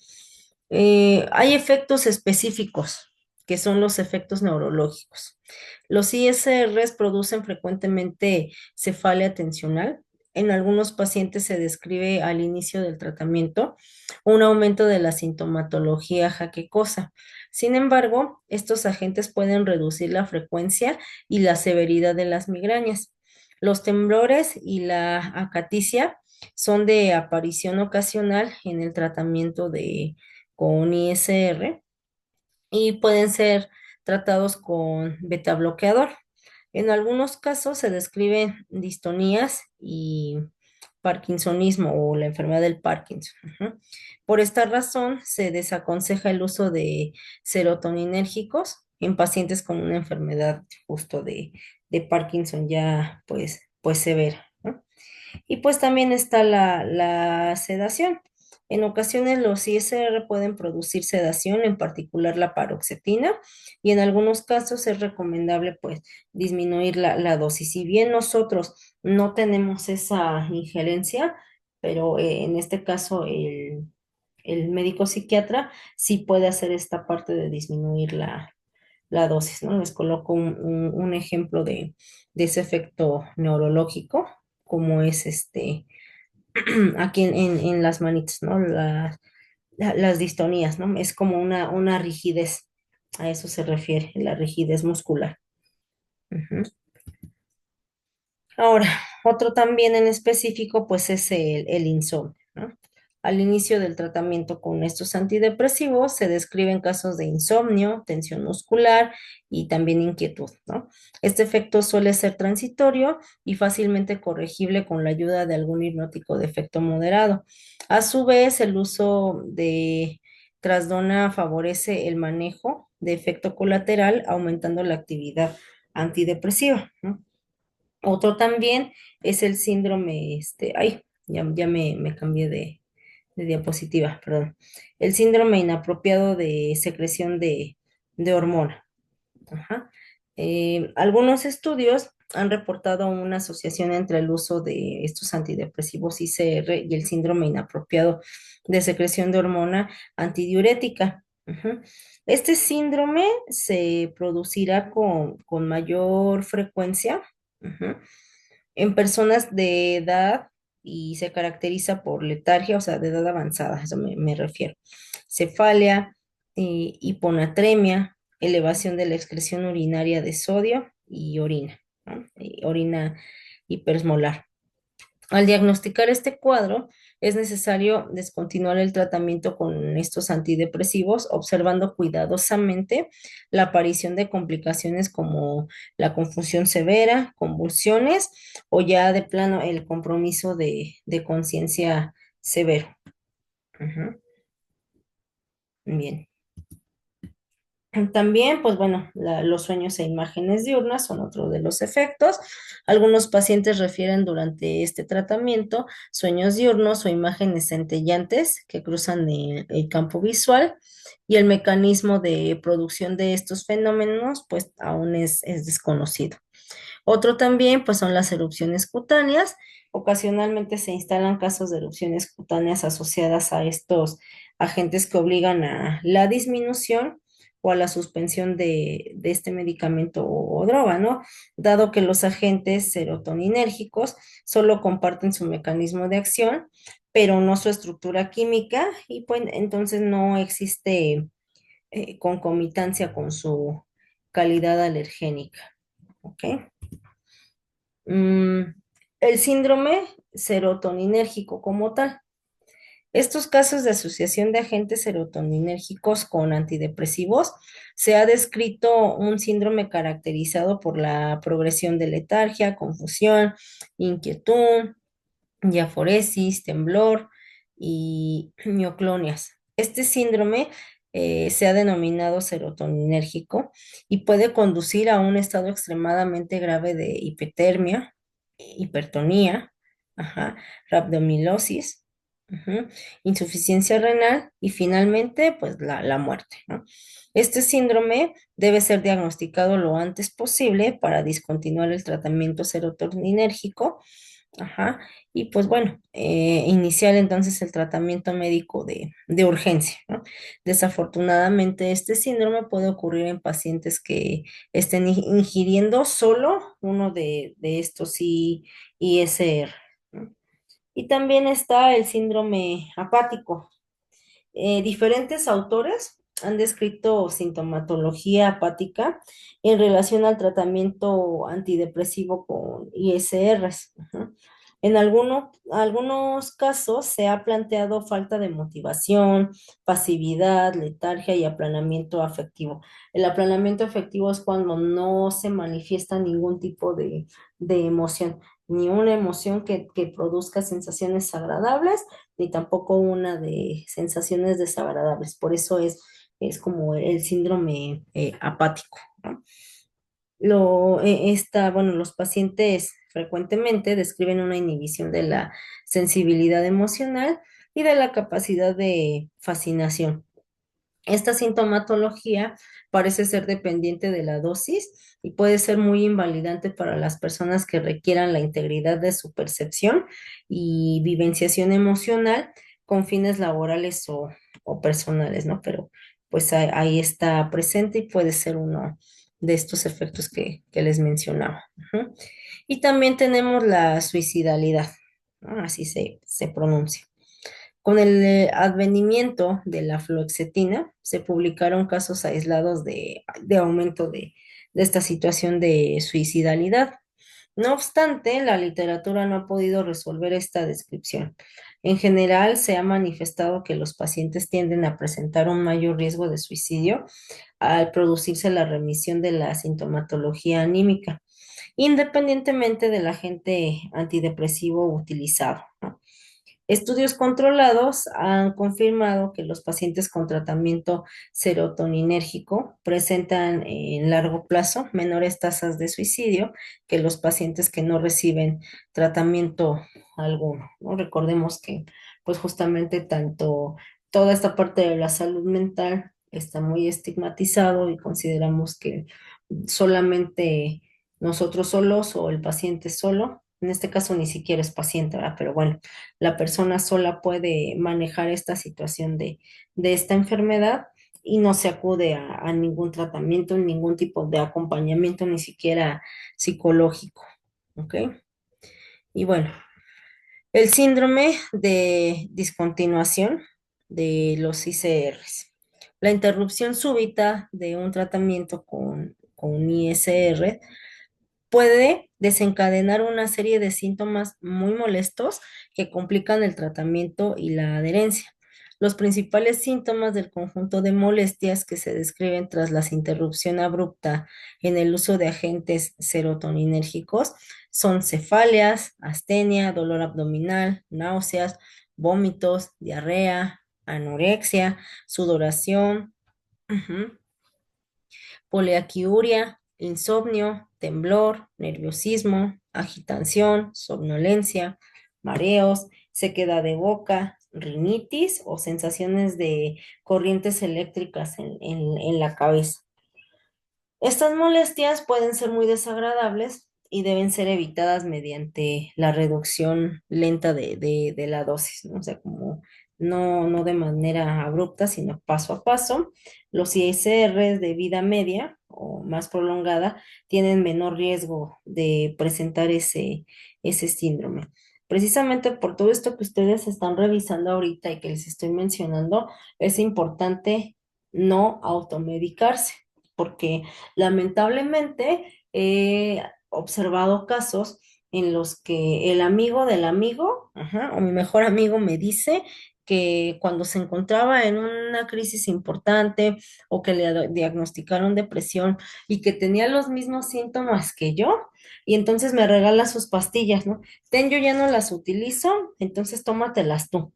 Hay efectos específicos, que son los efectos neurológicos. Los ISRs producen frecuentemente cefalia tensional. En algunos pacientes se describe al inicio del tratamiento un aumento de la sintomatología jaquecosa. Sin embargo, estos agentes pueden reducir la frecuencia y la severidad de las migrañas. Los temblores y la acaticia son de aparición ocasional en el tratamiento con ISR y pueden ser tratados con beta bloqueador. En algunos casos se describen distonías y parkinsonismo o la enfermedad del Parkinson. Ujú. Por esta razón, se desaconseja el uso de serotoninérgicos en pacientes con una enfermedad justo de Parkinson ya pues severa, ¿no? Y pues también está la sedación. En ocasiones los ISR pueden producir sedación, en particular la paroxetina, y en algunos casos es recomendable pues disminuir la dosis. Si bien nosotros no tenemos esa injerencia, pero en este caso el médico psiquiatra sí puede hacer esta parte de disminuir la dosis, ¿no? Les coloco un ejemplo de ese efecto neurológico, como es aquí en las manitas, ¿no? Las distonías, ¿no? Es como una rigidez, a eso se refiere, la rigidez muscular. Ujú. Ahora, otro también en específico, pues es el insomnio, ¿no? Al inicio del tratamiento con estos antidepresivos se describen casos de insomnio, tensión muscular y también inquietud, ¿no? Este efecto suele ser transitorio y fácilmente corregible con la ayuda de algún hipnótico de efecto moderado. A su vez, el uso de trasdona favorece el manejo de efecto colateral, aumentando la actividad antidepresiva, ¿no? Otro también es el síndrome, ya me cambié de diapositiva, perdón. El síndrome inapropiado de secreción de hormona. Ajá. Algunos estudios han reportado una asociación entre el uso de estos antidepresivos ICR y el síndrome inapropiado de secreción de hormona antidiurética. Ujú. Este síndrome se producirá con mayor frecuencia, ujú, en personas de edad y se caracteriza por letargia, o sea, de edad avanzada, a eso me refiero. Cefalia, hiponatremia, elevación de la excreción urinaria de sodio y orina, ¿no? Y orina hipersmolar. Al diagnosticar este cuadro, es necesario descontinuar el tratamiento con estos antidepresivos, observando cuidadosamente la aparición de complicaciones como la confusión severa, convulsiones o ya de plano el compromiso de conciencia severo. Ujú. Bien. También, pues bueno, los sueños e imágenes diurnas son otro de los efectos. Algunos pacientes refieren durante este tratamiento sueños diurnos o imágenes centellantes que cruzan el campo visual y el mecanismo de producción de estos fenómenos, pues aún es desconocido. Otro también, pues son las erupciones cutáneas. Ocasionalmente se instalan casos de erupciones cutáneas asociadas a estos agentes que obligan a la disminución o a la suspensión de este medicamento o droga, ¿no? Dado que los agentes serotoninérgicos solo comparten su mecanismo de acción, pero no su estructura química, y pues entonces no existe concomitancia con su calidad alergénica, ¿ok? Mm, el síndrome serotoninérgico como tal. Estos casos de asociación de agentes serotoninérgicos con antidepresivos se ha descrito un síndrome caracterizado por la progresión de letargia, confusión, inquietud, diaforesis, temblor y mioclonias. Este síndrome se ha denominado serotoninérgico y puede conducir a un estado extremadamente grave de hipotermia, hipertonía, ajá, rhabdomiolisis, ujú, insuficiencia renal y finalmente, pues la muerte, ¿no? Este síndrome debe ser diagnosticado lo antes posible para discontinuar el tratamiento serotoninérgico. Ajá. Y pues bueno, iniciar entonces el tratamiento médico de urgencia, ¿no? Desafortunadamente, este síndrome puede ocurrir en pacientes que estén ingiriendo solo uno de estos ISR, ¿no? Y también está el síndrome apático. Diferentes autores han descrito sintomatología apática en relación al tratamiento antidepresivo con ISRs. Ujú. En algunos casos se ha planteado falta de motivación, pasividad, letargia y aplanamiento afectivo. El aplanamiento afectivo es cuando no se manifiesta ningún tipo de emoción, ni una emoción que produzca sensaciones agradables ni tampoco una de sensaciones desagradables. Por eso es como el síndrome apático, ¿no? Bueno, los pacientes frecuentemente describen una inhibición de la sensibilidad emocional y de la capacidad de fascinación. Esta sintomatología parece ser dependiente de la dosis y puede ser muy invalidante para las personas que requieran la integridad de su percepción y vivenciación emocional con fines laborales o personales, ¿no? Pero pues ahí está presente y puede ser uno de estos efectos que les mencionaba. Ujú. Y también tenemos la suicidalidad, ¿no? Así se pronuncia. Con el advenimiento de la fluoxetina, se publicaron casos aislados de aumento de esta situación de suicidalidad. No obstante, la literatura no ha podido resolver esta descripción. En general, se ha manifestado que los pacientes tienden a presentar un mayor riesgo de suicidio al producirse la remisión de la sintomatología anímica, independientemente del agente antidepresivo utilizado, ¿no? Estudios controlados han confirmado que los pacientes con tratamiento serotoninérgico presentan en largo plazo menores tasas de suicidio que los pacientes que no reciben tratamiento alguno, ¿no? Recordemos que, pues justamente tanto toda esta parte de la salud mental está muy estigmatizado y consideramos que solamente nosotros solos o el paciente solo, en este caso ni siquiera es paciente, ¿verdad? Pero bueno, la persona sola puede manejar esta situación de esta enfermedad y no se acude a ningún tratamiento, ningún tipo de acompañamiento, ni siquiera psicológico, ¿ok? Y bueno, el síndrome de discontinuación de los ICRs. La interrupción súbita de un tratamiento con ISR puede desencadenar una serie de síntomas muy molestos que complican el tratamiento y la adherencia. Los principales síntomas del conjunto de molestias que se describen tras la interrupción abrupta en el uso de agentes serotoninérgicos son cefaleas, astenia, dolor abdominal, náuseas, vómitos, diarrea, anorexia, sudoración, ujú, poliaquiuria, insomnio, temblor, nerviosismo, agitación, somnolencia, mareos, sequedad de boca, rinitis o sensaciones de corrientes eléctricas en la cabeza. Estas molestias pueden ser muy desagradables y deben ser evitadas mediante la reducción lenta de la dosis, ¿no? O sea, como no de manera abrupta, sino paso a paso. Los ISR de vida media o más prolongada tienen menor riesgo de presentar ese síndrome. Precisamente por todo esto que ustedes están revisando ahorita y que les estoy mencionando, es importante no automedicarse, porque lamentablemente he observado casos en los que el amigo del amigo, ajá, o mi mejor amigo me dice que cuando se encontraba en una crisis importante o que le diagnosticaron depresión y que tenía los mismos síntomas que yo, y entonces me regala sus pastillas, ¿no? Ten, yo ya no las utilizo, entonces tómatelas tú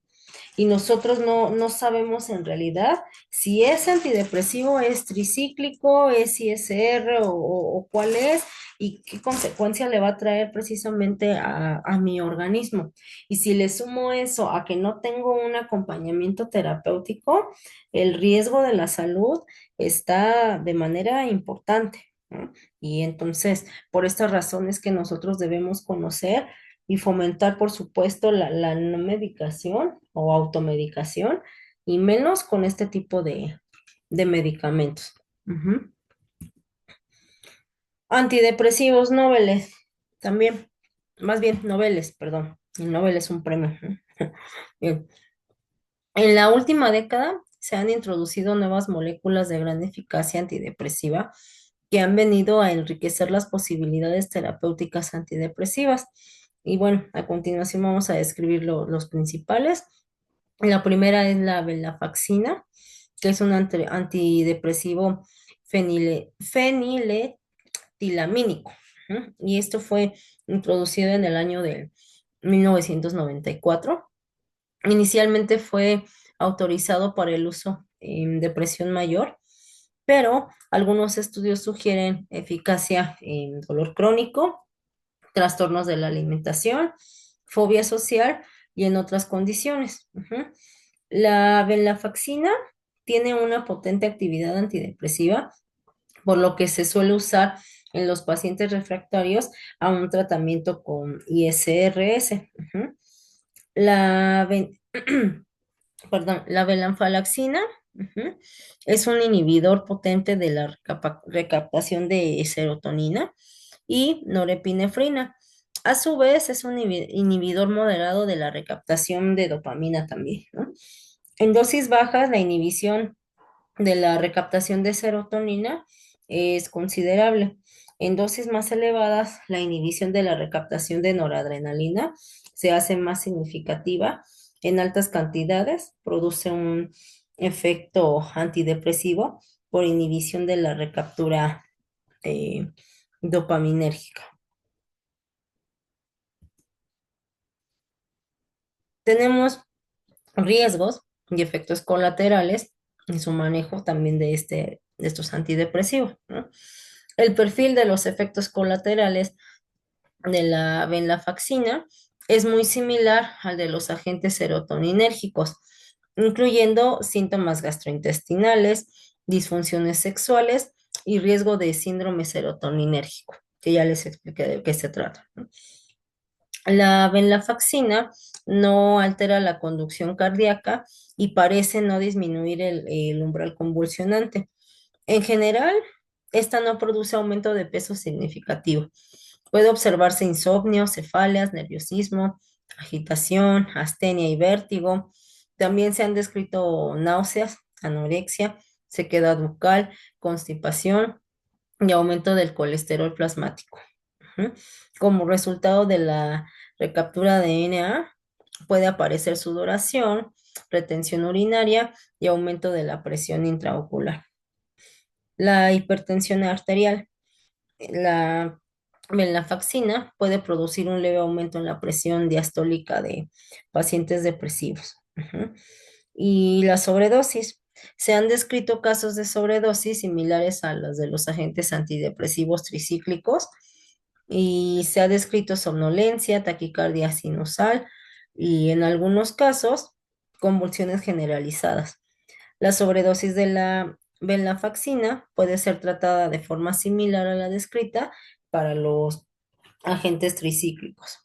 y nosotros no sabemos en realidad si ese antidepresivo es tricíclico, es ISR o cuál es y qué consecuencia le va a traer precisamente a mi organismo. Y si le sumo eso a que no tengo un acompañamiento terapéutico, el riesgo de la salud está de manera importante, ¿no? Y entonces, por estas razones que nosotros debemos conocer y fomentar, por supuesto, la no medicación o automedicación, y menos con este tipo de medicamentos. Ujú. Antidepresivos noveles, también, más bien noveles, perdón. El Nobel es un premio. Bien. En la última década se han introducido nuevas moléculas de gran eficacia antidepresiva que han venido a enriquecer las posibilidades terapéuticas antidepresivas. Y bueno, a continuación vamos a describir los principales. La primera es la venlafaxina, que es un antidepresivo feniletilamínico. ¿No? Y esto fue introducido en el año de 1994. Inicialmente fue autorizado para el uso en depresión mayor, pero algunos estudios sugieren eficacia en dolor crónico, trastornos de la alimentación, fobia social y en otras condiciones. Ujú. La venlafaxina tiene una potente actividad antidepresiva, por lo que se suele usar en los pacientes refractarios a un tratamiento con ISRS. Ujú. La, perdón, la venlafaxina, ujú, es un inhibidor potente de la recaptación de serotonina y norepinefrina. A su vez, es un inhibidor moderado de la recaptación de dopamina también, ¿no? En dosis bajas, la inhibición de la recaptación de serotonina es considerable. En dosis más elevadas, la inhibición de la recaptación de noradrenalina se hace más significativa en altas cantidades produce un efecto antidepresivo por inhibición de la recaptura eh, dopaminérgica. Tenemos riesgos y efectos colaterales en su manejo también de estos antidepresivos, ¿no? El perfil de los efectos colaterales de la venlafaxina es muy similar al de los agentes serotoninérgicos, incluyendo síntomas gastrointestinales, disfunciones sexuales y riesgo de síndrome serotoninérgico, que ya les expliqué de qué se trata, ¿no? La venlafaxina no altera la conducción cardíaca y parece no disminuir el umbral convulsionante. En general, esta no produce aumento de peso significativo. Puede observarse insomnio, cefaleas, nerviosismo, agitación, astenia y vértigo. También se han descrito náuseas, anorexia, sequedad bucal, constipación y aumento del colesterol plasmático. Ujú. Como resultado de la recaptura de NA, puede aparecer sudoración, retención urinaria y aumento de la presión intraocular. La hipertensión arterial. La venlafaxina puede producir un leve aumento en la presión diastólica de pacientes depresivos. Ujú. Y la sobredosis. Se han descrito casos de sobredosis similares a los de los agentes antidepresivos tricíclicos y se ha descrito somnolencia, taquicardia sinusal y en algunos casos convulsiones generalizadas. La sobredosis de la venlafaxina puede ser tratada de forma similar a la descrita para los agentes tricíclicos.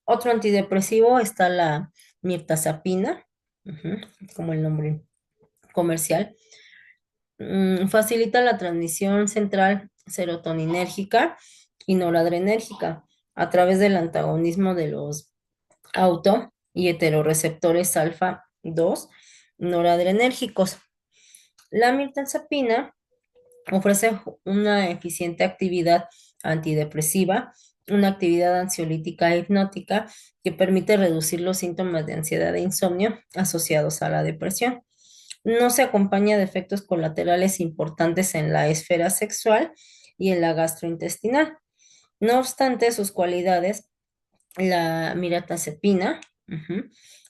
Otro antidepresivo está la mirtazapina, ujú, como el nombre comercial. Facilita la transmisión central serotoninérgica y noradrenérgica a través del antagonismo de los auto y heteroreceptores alfa 2 noradrenérgicos. La mirtazapina ofrece una eficiente actividad antidepresiva, una actividad ansiolítica e hipnótica que permite reducir los síntomas de ansiedad e insomnio asociados a la depresión. No se acompaña de efectos colaterales importantes en la esfera sexual y en la gastrointestinal. No obstante, sus cualidades, la mirtazapina,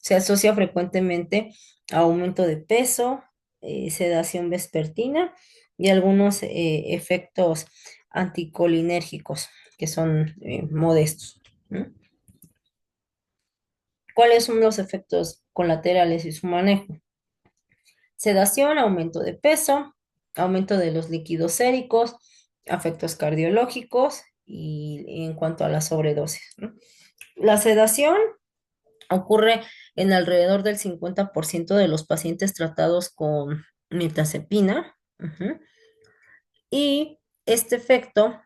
se asocia frecuentemente a aumento de peso, sedación vespertina y algunos efectos anticolinérgicos que son modestos, ¿no? ¿Cuáles son los efectos colaterales y su manejo? Sedación, aumento de peso, aumento de los líquidos séricos, efectos cardiológicos y en cuanto a la sobredosis, ¿no? La sedación ocurre en alrededor del 50% de los pacientes tratados con mirtazapina. Ujú. Y este efecto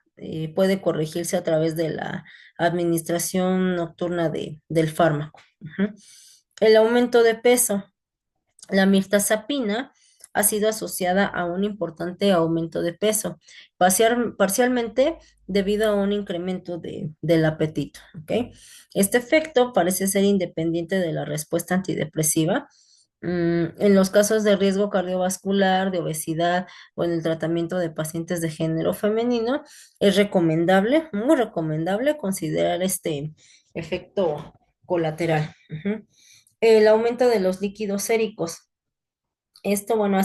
puede corregirse a través de la administración nocturna del fármaco. Ujú. El aumento de peso. La mirtazapina ha sido asociada a un importante aumento de peso, parcialmente debido a un incremento del apetito, ¿ok? Este efecto parece ser independiente de la respuesta antidepresiva. En los casos de riesgo cardiovascular, de obesidad o en el tratamiento de pacientes de género femenino, es recomendable, muy recomendable considerar este efecto colateral. Ujú. El aumento de los líquidos séricos. Esto, bueno,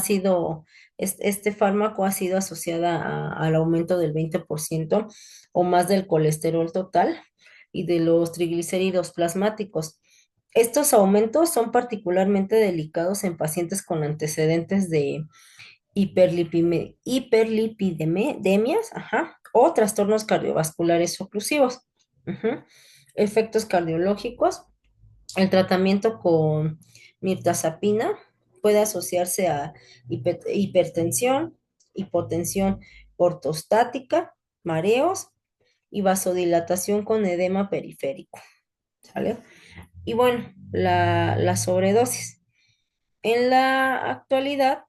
este fármaco ha sido asociada al aumento del 20% o más del colesterol total y de los triglicéridos plasmáticos. Estos aumentos son particularmente delicados en pacientes con antecedentes de hiperlipidemias, ajá, o trastornos cardiovasculares oclusivos. Ujú. Efectos cardiológicos. El tratamiento con mirtazapina puede asociarse a hipertensión, hipotensión ortostática, mareos y vasodilatación con edema periférico, ¿sale? Y bueno, la sobredosis. En la actualidad,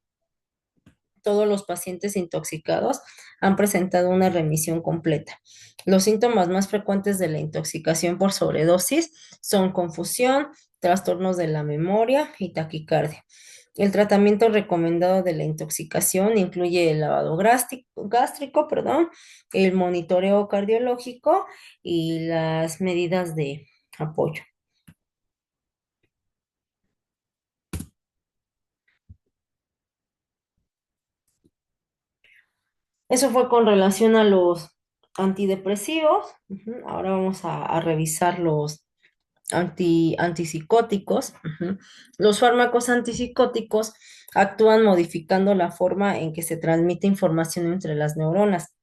todos los pacientes intoxicados han presentado una remisión completa. Los síntomas más frecuentes de la intoxicación por sobredosis son confusión, trastornos de la memoria y taquicardia. El tratamiento recomendado de la intoxicación incluye el lavado gástrico, perdón, el monitoreo cardiológico y las medidas de apoyo. Eso fue con relación a los antidepresivos. Ujú. Ahora vamos a revisar los antipsicóticos. Ujú. Los fármacos antipsicóticos actúan modificando la forma en que se transmite información entre las neuronas.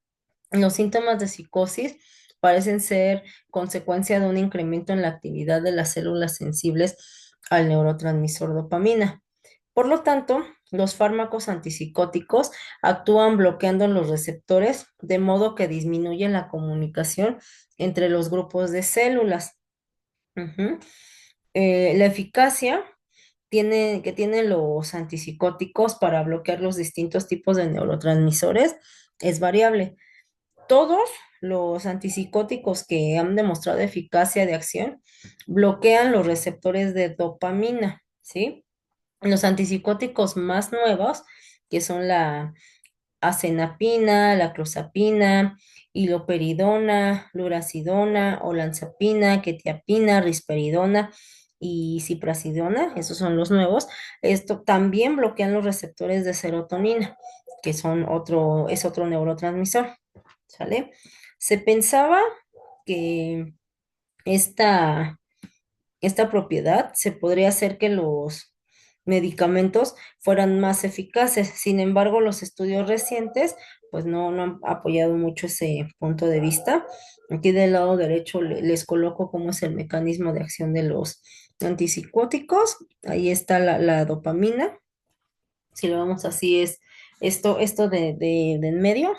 Los síntomas de psicosis parecen ser consecuencia de un incremento en la actividad de las células sensibles al neurotransmisor dopamina. Por lo tanto, los fármacos antipsicóticos actúan bloqueando los receptores de modo que disminuyen la comunicación entre los grupos de células. Ujú. La eficacia que tienen los antipsicóticos para bloquear los distintos tipos de neurotransmisores es variable. Todos los antipsicóticos que han demostrado eficacia de acción bloquean los receptores de dopamina, ¿sí? Los antipsicóticos más nuevos, que son la acenapina, la clozapina, iloperidona, lurasidona, olanzapina, quetiapina, risperidona y ciprasidona, esos son los nuevos. Esto también bloquean los receptores de serotonina, que es otro neurotransmisor, ¿sale? Se pensaba que esta esta propiedad se podría hacer que los medicamentos fueran más eficaces. Sin embargo, los estudios recientes pues no han apoyado mucho ese punto de vista. Aquí del lado derecho les coloco cómo es el mecanismo de acción de los antipsicóticos. Ahí está la dopamina. Si lo vemos así es esto de en medio,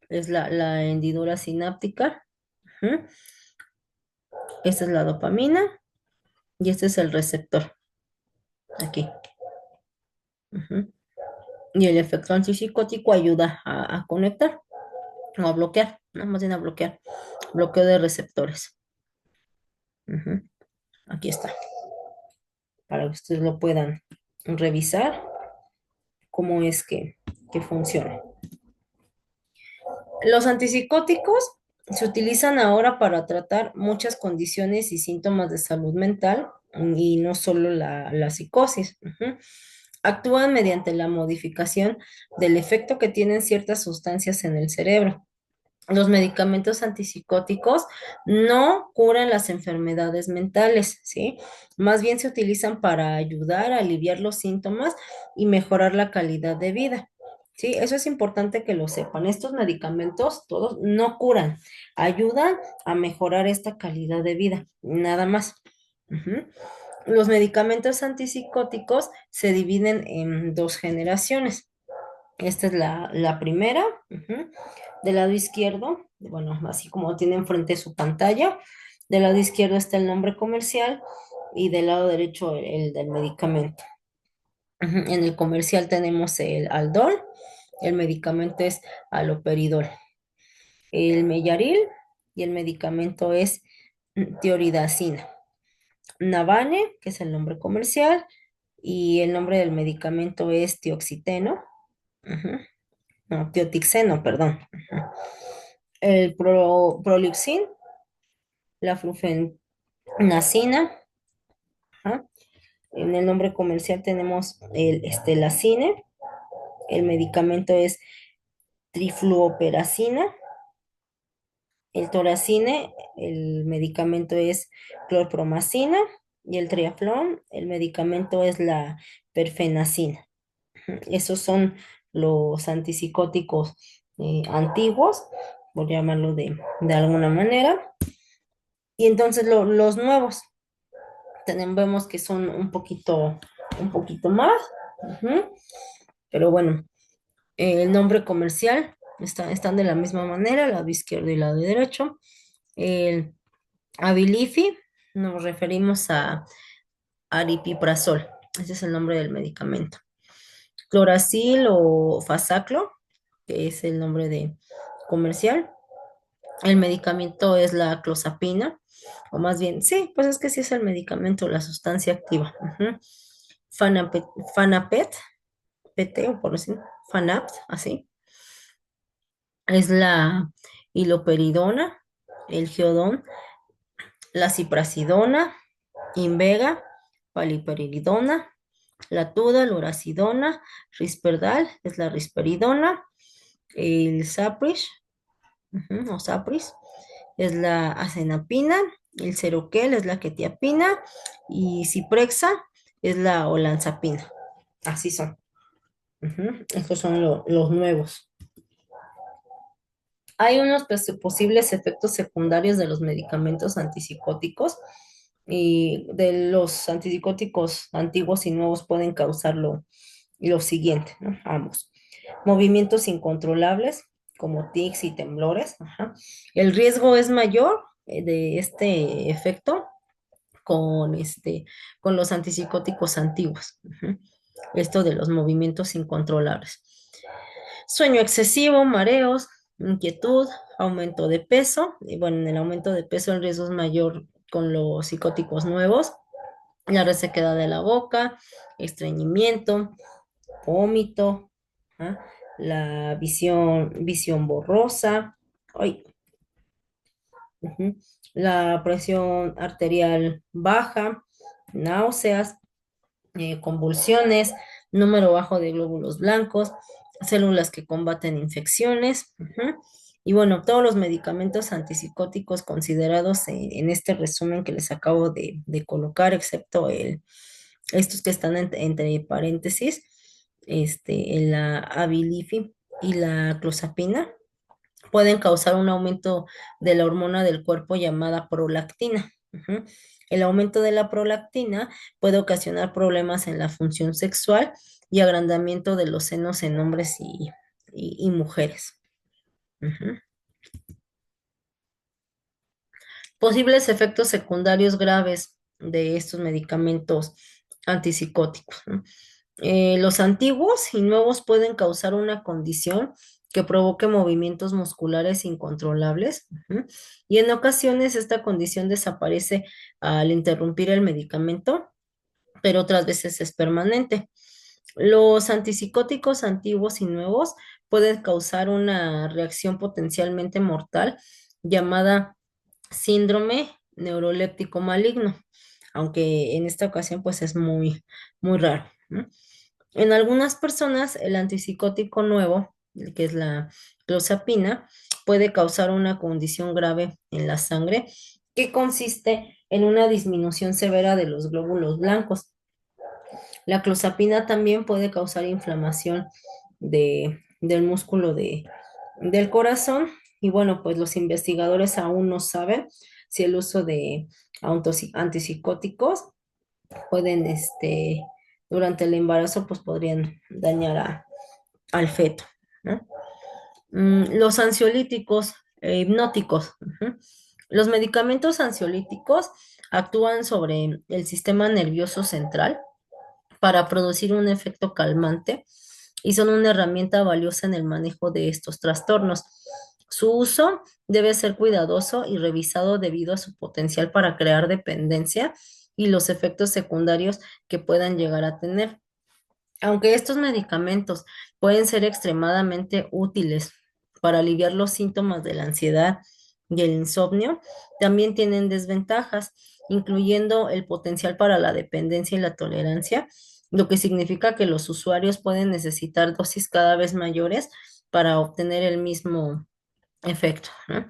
es la hendidura sináptica. Ujú. Esta es la dopamina y este es el receptor. Aquí. Ujú. Y el efecto antipsicótico ayuda a conectar o a bloquear, ¿no? Más bien a bloquear. Bloqueo de receptores. Ujú. Aquí está, para que ustedes lo puedan revisar cómo es que funciona. Los antipsicóticos se utilizan ahora para tratar muchas condiciones y síntomas de salud mental y no solo la psicosis. Ujú. Actúan mediante la modificación del efecto que tienen ciertas sustancias en el cerebro. Los medicamentos antipsicóticos no curan las enfermedades mentales, ¿sí? Más bien se utilizan para ayudar a aliviar los síntomas y mejorar la calidad de vida. Sí, eso es importante que lo sepan. Estos medicamentos todos no curan, ayudan a mejorar esta calidad de vida, nada más. Ujú. Los medicamentos antipsicóticos se dividen en dos generaciones. Esta es la primera. Ujú. Del lado izquierdo, bueno, así como tiene enfrente su pantalla, del lado izquierdo está el nombre comercial y del lado derecho el del medicamento. Ujú. En el comercial tenemos el Aldol, el medicamento es aloperidol, el Mellaril y el medicamento es tioridazina. Navane, que es el nombre comercial, y el nombre del medicamento es tioxiteno. Ujú. No, tiotixeno, perdón. Ujú. El Prolixin, la flufenacina. Ajá. En el nombre comercial tenemos el estelacine, el medicamento es trifluoperacina, el toracine, el medicamento es clorpromacina y el triaflón, el medicamento es la perfenacina. Ujú. Esos son los antipsicóticos antiguos, por llamarlo de alguna manera. Y entonces los nuevos vemos que son un poquito más, ujú. Pero bueno, el nombre comercial están de la misma manera, lado izquierdo y lado derecho. El Abilify, nos referimos a aripiprazol, ese es el nombre del medicamento. Cloracil o Fasaclo, que es el nombre de comercial. El medicamento es la clozapina, o más bien, sí, pues es que sí es el medicamento, la sustancia activa. Ujú. Fanapet, Fanapet, PT, o por así, Fanapt, así. Es la iloperidona, el geodón, la ciprasidona, Invega, paliperidona, Latuda, lurasidona, Risperdal, es la risperidona, el Saprish, o Sapris, es la acenapina, el Seroquel es la quetiapina y Ciprexa es la olanzapina. Así son. Estos son los nuevos. Hay unos posibles efectos secundarios de los medicamentos antipsicóticos y de los antipsicóticos antiguos y nuevos pueden causar lo siguiente, ¿no? Ambos. Movimientos incontrolables como tics y temblores. Ajá. El riesgo es mayor de este efecto con los antipsicóticos antiguos. Ujú. Esto de los movimientos incontrolables. Sueño excesivo, mareos, inquietud, aumento de peso. Y bueno, en el aumento de peso el riesgo es mayor con los psicóticos nuevos. La resequedad de la boca, estreñimiento, vómito, ¿ah? La visión borrosa, ay, ujú, la presión arterial baja, náuseas, convulsiones, número bajo de glóbulos blancos, células que combaten infecciones. Y bueno, todos los medicamentos antipsicóticos considerados en este resumen que les acabo de colocar, excepto estos que están entre paréntesis, la abilify y la clozapina, pueden causar un aumento de la hormona del cuerpo llamada prolactina. El aumento de la prolactina puede ocasionar problemas en la función sexual y agrandamiento de los senos en hombres y mujeres. Ujú. Posibles efectos secundarios graves de estos medicamentos antipsicóticos, ¿no? Los antiguos y nuevos pueden causar una condición que provoque movimientos musculares incontrolables, y en ocasiones esta condición desaparece al interrumpir el medicamento, pero otras veces es permanente. Los antipsicóticos antiguos y nuevos pueden causar una reacción potencialmente mortal llamada síndrome neuroléptico maligno, aunque en esta ocasión pues es muy, muy raro, ¿no? En algunas personas el antipsicótico nuevo, el que es la clozapina, puede causar una condición grave en la sangre que consiste en una disminución severa de los glóbulos blancos. La clozapina también puede causar inflamación del músculo del corazón y bueno, pues los investigadores aún no saben si el uso de antipsicóticos pueden, durante el embarazo, pues podrían dañar al feto, ¿no? Los ansiolíticos, hipnóticos. Los medicamentos ansiolíticos actúan sobre el sistema nervioso central para producir un efecto calmante y son una herramienta valiosa en el manejo de estos trastornos. Su uso debe ser cuidadoso y revisado debido a su potencial para crear dependencia y los efectos secundarios que puedan llegar a tener. Aunque estos medicamentos pueden ser extremadamente útiles para aliviar los síntomas de la ansiedad y el insomnio, también tienen desventajas, incluyendo el potencial para la dependencia y la tolerancia, lo que significa que los usuarios pueden necesitar dosis cada vez mayores para obtener el mismo efecto, ¿no?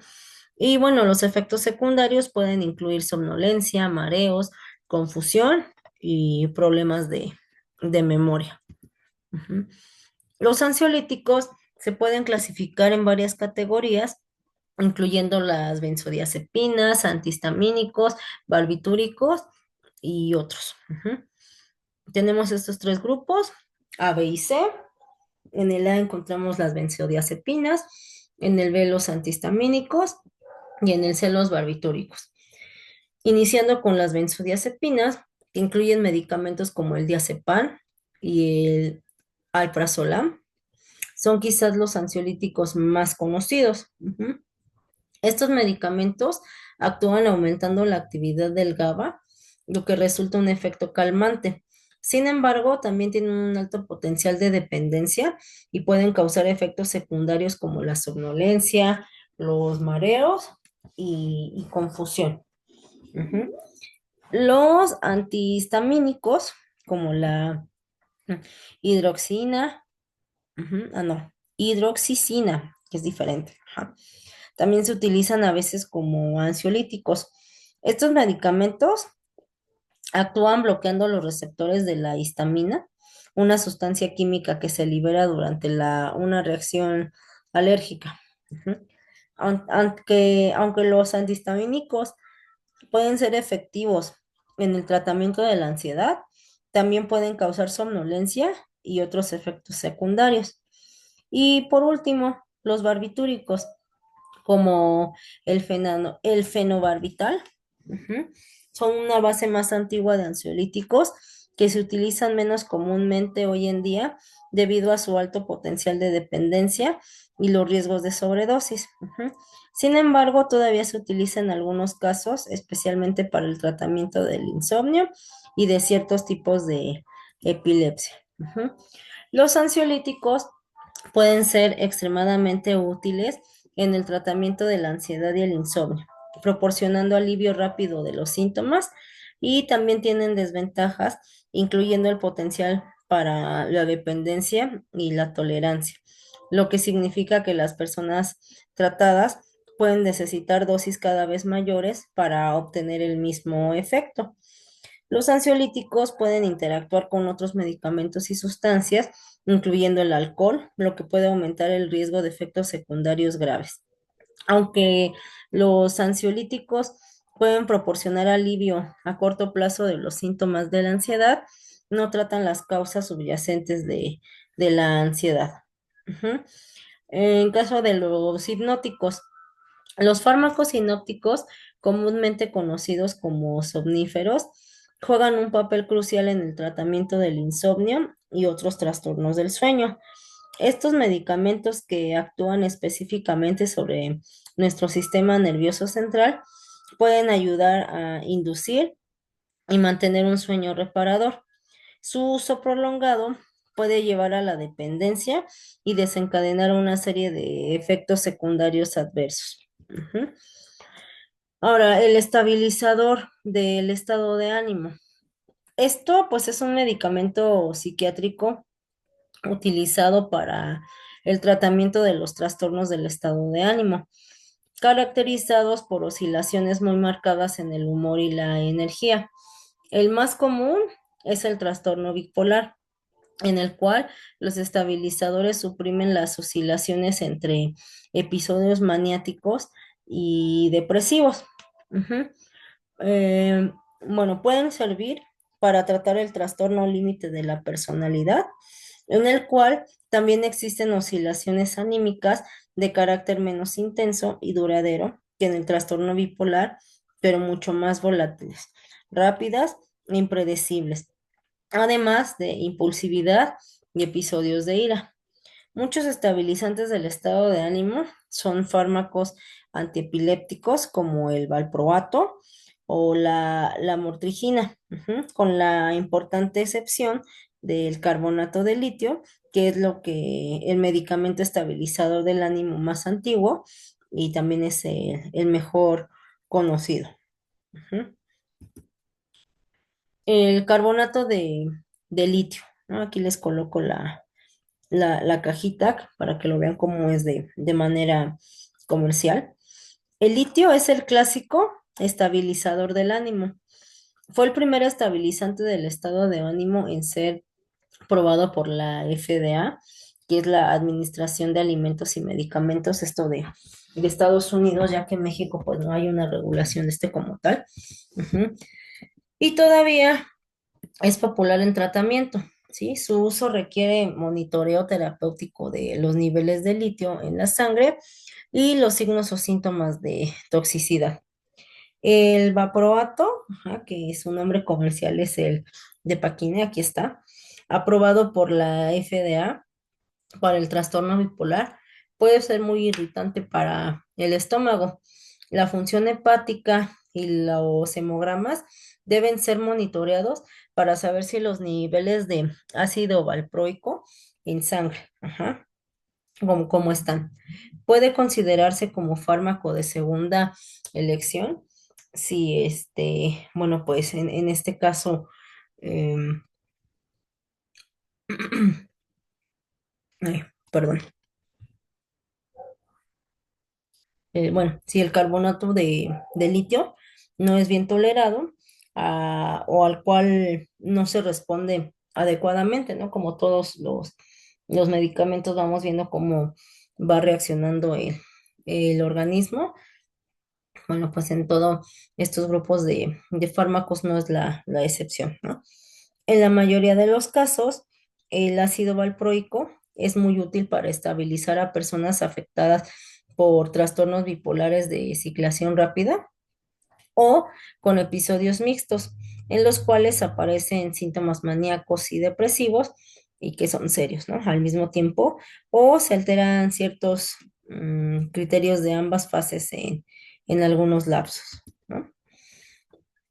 Y bueno, los efectos secundarios pueden incluir somnolencia, mareos, confusión y problemas de memoria. Ujú. Los ansiolíticos se pueden clasificar en varias categorías, incluyendo las benzodiazepinas, antihistamínicos, barbitúricos y otros. Tenemos estos tres grupos, A, B y C. En el A encontramos las benzodiazepinas, en el B los antihistamínicos y en el C los barbitúricos. Iniciando con las benzodiazepinas, que incluyen medicamentos como el diazepam y el alprazolam. son quizás los ansiolíticos más conocidos. Ujú. Estos medicamentos actúan aumentando la actividad del GABA, lo que resulta un efecto calmante. Sin embargo, también tienen un alto potencial de dependencia y pueden causar efectos secundarios como la somnolencia, los mareos y confusión. Ujú. Los antihistamínicos, como la hidroxina, no, hidroxicina, que es diferente. Ajá. También se utilizan a veces como ansiolíticos. Estos medicamentos actúan bloqueando los receptores de la histamina, una sustancia química que se libera durante una reacción alérgica. Ujú. Aunque los antihistamínicos pueden ser efectivos en el tratamiento de la ansiedad, también pueden causar somnolencia y otros efectos secundarios. Y por último, los barbitúricos como el fenobarbital. Ujú. Son una base más antigua de ansiolíticos que se utilizan menos comúnmente hoy en día debido a su alto potencial de dependencia y los riesgos de sobredosis. Ujú. Sin embargo, todavía se utiliza en algunos casos, especialmente para el tratamiento del insomnio y de ciertos tipos de epilepsia. Ujú. Los ansiolíticos pueden ser extremadamente útiles en el tratamiento de la ansiedad y el insomnio, proporcionando alivio rápido de los síntomas y también tienen desventajas, incluyendo el potencial para la dependencia y la tolerancia, lo que significa que las personas tratadas pueden necesitar dosis cada vez mayores para obtener el mismo efecto. Los ansiolíticos pueden interactuar con otros medicamentos y sustancias, incluyendo el alcohol, lo que puede aumentar el riesgo de efectos secundarios graves. Aunque los ansiolíticos pueden proporcionar alivio a corto plazo de los síntomas de la ansiedad, no tratan las causas subyacentes de la ansiedad. Ujú. En caso de los hipnóticos, los fármacos sinópticos, comúnmente conocidos como somníferos, juegan un papel crucial en el tratamiento del insomnio y otros trastornos del sueño. Estos medicamentos que actúan específicamente sobre nuestro sistema nervioso central pueden ayudar a inducir y mantener un sueño reparador. Su uso prolongado puede llevar a la dependencia y desencadenar una serie de efectos secundarios adversos. Ujú. Ahora, el estabilizador del estado de ánimo. Esto, pues, es un medicamento psiquiátrico utilizado para el tratamiento de los trastornos del estado de ánimo, caracterizados por oscilaciones muy marcadas en el humor y la energía. El más común es el trastorno bipolar, en el cual los estabilizadores suprimen las oscilaciones entre episodios maniáticos y depresivos. Ujú. Eh, bueno, pueden servir para tratar el trastorno límite de la personalidad, en el cual también existen oscilaciones anímicas de carácter menos intenso y duradero que en el trastorno bipolar, pero mucho más volátiles, rápidas e impredecibles, además de impulsividad y episodios de ira. Muchos estabilizantes del estado de ánimo son fármacos antiepilépticos como el valproato o la mortrigina, con la importante excepción del carbonato de litio, que es lo que el medicamento estabilizador del ánimo más antiguo y también es el mejor conocido. Ujú. El carbonato de litio, ¿no? Aquí les coloco la cajita para que lo vean cómo es de manera comercial. El litio es el clásico estabilizador del ánimo. Fue el primer estabilizante del estado de ánimo en ser probado por la FDA, que es la Administración de Alimentos y Medicamentos, esto de Estados Unidos, ya que en México pues no hay una regulación de este como tal. Ujú. Y todavía es popular en tratamiento, ¿sí? Su uso requiere monitoreo terapéutico de los niveles de litio en la sangre y los signos o síntomas de toxicidad. El vaproato, ajá, que su nombre comercial es el de Paquine, aquí está, aprobado por la FDA, para el trastorno bipolar puede ser muy irritante para el estómago. La función hepática y los hemogramas deben ser monitoreados para saber si los niveles de ácido valproico en sangre, ajá, cómo están. Puede considerarse como fármaco de segunda elección si bueno, pues en este caso, em, ay, perdón. Bueno, si el carbonato de litio no es bien tolerado, o al cual no se responde adecuadamente, ¿no? Como todos los medicamentos vamos viendo cómo va reaccionando el organismo. Bueno, pues en todos estos grupos de fármacos no es la excepción, ¿no? En la mayoría de los casos, el ácido valproico es muy útil para estabilizar a personas afectadas por trastornos bipolares de ciclación rápida o con episodios mixtos, en los cuales aparecen síntomas maníacos y depresivos y que son serios, ¿no? Al mismo tiempo, o se alteran ciertos criterios de ambas fases en algunos lapsos, ¿no?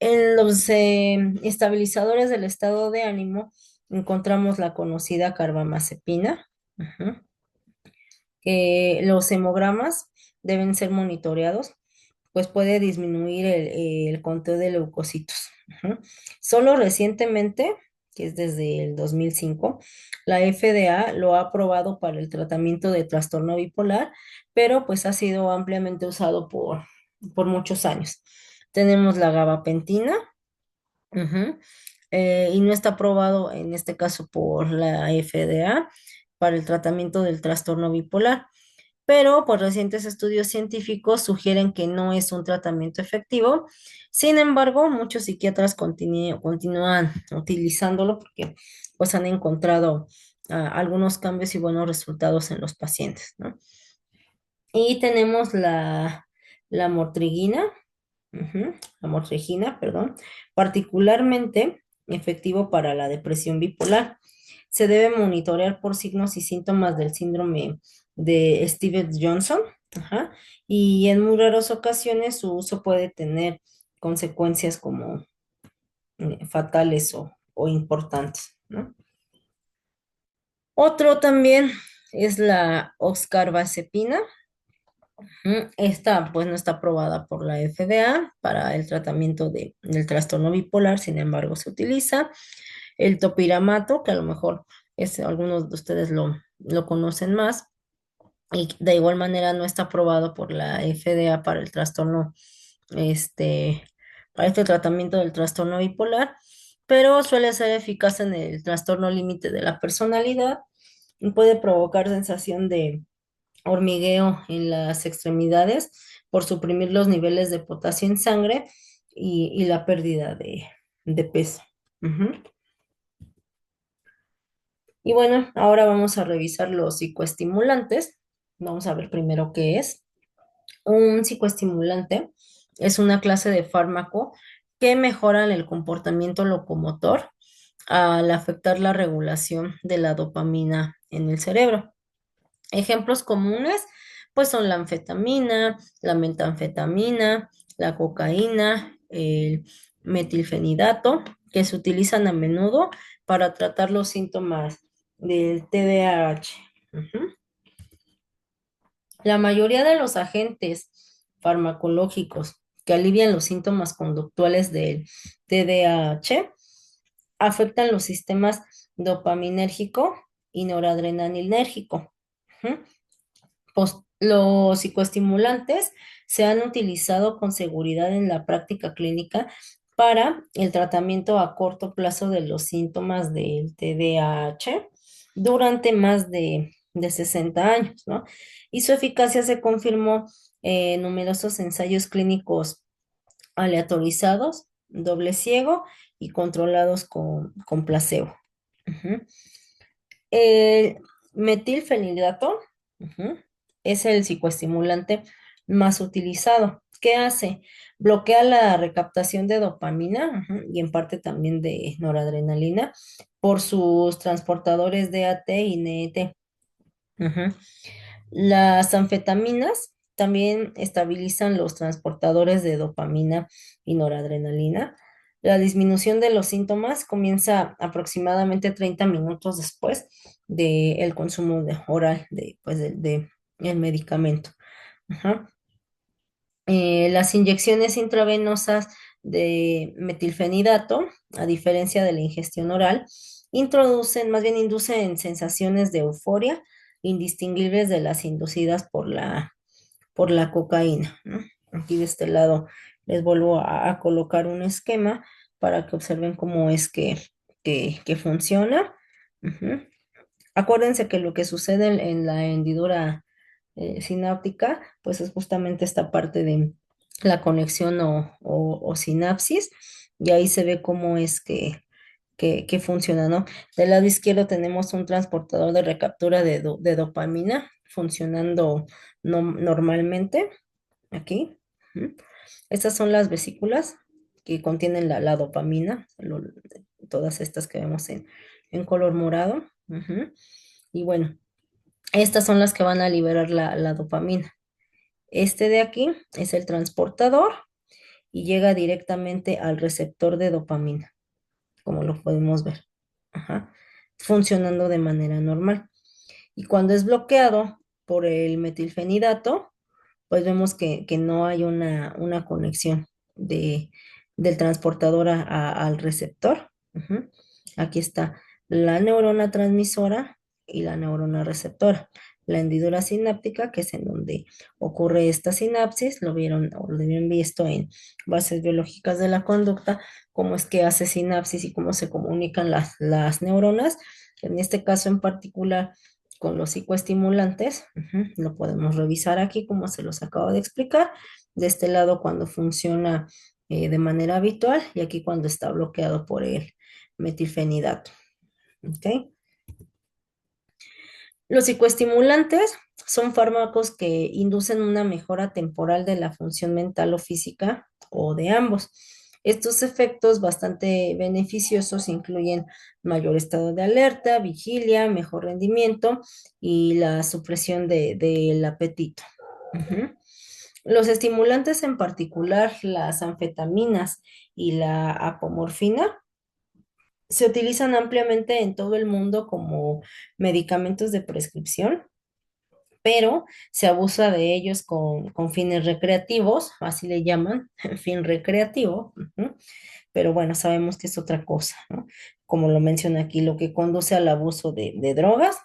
En los estabilizadores del estado de ánimo encontramos la conocida carbamazepina, ujú, que los hemogramas deben ser monitoreados, pues puede disminuir el conteo de leucocitos. Ujú. Solo recientemente, que es desde el 2005, la FDA lo ha aprobado para el tratamiento de trastorno bipolar, pero pues ha sido ampliamente usado por muchos años. Tenemos la gabapentina, ujú, y no está aprobado en este caso por la FDA para el tratamiento del trastorno bipolar, pero pues recientes estudios científicos sugieren que no es un tratamiento efectivo. Sin embargo, muchos psiquiatras continúan utilizándolo porque pues han encontrado algunos cambios y buenos resultados en los pacientes, ¿no? Y tenemos la mortrigina, la motrigina, perdón, particularmente efectivo para la depresión bipolar. Se debe monitorear por signos y síntomas del síndrome de Stevens-Johnson, ajá, y en muy raras ocasiones su uso puede tener consecuencias como fatales o importantes, ¿no? Otro también es la oxcarbazepina. Esta pues no está aprobada por la FDA para el tratamiento del trastorno bipolar, sin embargo se utiliza. El topiramato, que a lo mejor algunos de ustedes lo conocen más, y de igual manera no está aprobado por la FDA para el trastorno, este, para este tratamiento del trastorno bipolar, pero suele ser eficaz en el trastorno límite de la personalidad y puede provocar sensación de hormigueo en las extremidades por suprimir los niveles de potasio en sangre y la pérdida de peso. Ujú. Y bueno, ahora vamos a revisar los psicoestimulantes. Vamos a ver primero qué es. Un psicoestimulante es una clase de fármaco que mejoran el comportamiento locomotor al afectar la regulación de la dopamina en el cerebro. Ejemplos comunes, pues son la anfetamina, la metanfetamina, la cocaína, el metilfenidato, que se utilizan a menudo para tratar los síntomas del TDAH. Ujú. La mayoría de los agentes farmacológicos que alivian los síntomas conductuales del TDAH afectan los sistemas dopaminérgico y noradrenalinérgico. Ujú. Los psicoestimulantes se han utilizado con seguridad en la práctica clínica para el tratamiento a corto plazo de los síntomas del TDAH durante más de 60 años, ¿no? Y su eficacia se confirmó en numerosos ensayos clínicos aleatorizados, doble ciego y controlados con placebo. Ujú. El metilfenidato, ujú, es el psicoestimulante más utilizado. ¿Qué hace? Bloquea la recaptación de dopamina, ujú, y en parte también de noradrenalina por sus transportadores DAT y NET. Ujú. Las anfetaminas también estabilizan los transportadores de dopamina y noradrenalina. La disminución de los síntomas comienza aproximadamente 30 minutos después del consumo oral de el medicamento. Ajá. Las inyecciones intravenosas de metilfenidato, a diferencia de la ingestión oral, más bien inducen sensaciones de euforia indistinguibles de las inducidas por la cocaína, ¿no? Aquí de este lado les vuelvo a colocar un esquema para que observen cómo es que funciona. Ujú. Acuérdense que lo que sucede en la hendidura sináptica, pues es justamente esta parte de la conexión o sinapsis, y ahí se ve cómo es que funciona, ¿no? Del lado izquierdo tenemos un transportador de recaptura de dopamina funcionando normalmente, aquí. Ujú. Estas son las vesículas que contienen la dopamina, todas estas que vemos en color morado. Ujú. Y bueno, estas son las que van a liberar la dopamina. Este de aquí es el transportador y llega directamente al receptor de dopamina, como lo podemos ver. Ajá. Funcionando de manera normal. Y cuando es bloqueado por el metilfenidato, pues vemos que no hay una conexión del transportador al receptor. Ujú. Aquí está la neurona transmisora y la neurona receptora. La hendidura sináptica, que es en donde ocurre esta sinapsis, lo vieron o lo habían visto en bases biológicas de la conducta, cómo es que hace sinapsis y cómo se comunican las neuronas. En este caso en particular, con los psicoestimulantes, lo podemos revisar aquí como se los acabo de explicar. De este lado cuando funciona de manera habitual y aquí cuando está bloqueado por el metilfenidato. ¿Ok? Los psicoestimulantes son fármacos que inducen una mejora temporal de la función mental o física o de ambos. Estos efectos bastante beneficiosos incluyen mayor estado de alerta, vigilia, mejor rendimiento y la supresión del apetito. Ujú. Los estimulantes, en particular las anfetaminas y la apomorfina, se utilizan ampliamente en todo el mundo como medicamentos de prescripción, pero se abusa de ellos con fines recreativos, así le llaman, fin recreativo. Ujú. Pero bueno, sabemos que es otra cosa, ¿no? Como lo menciona aquí, lo que conduce al abuso de drogas,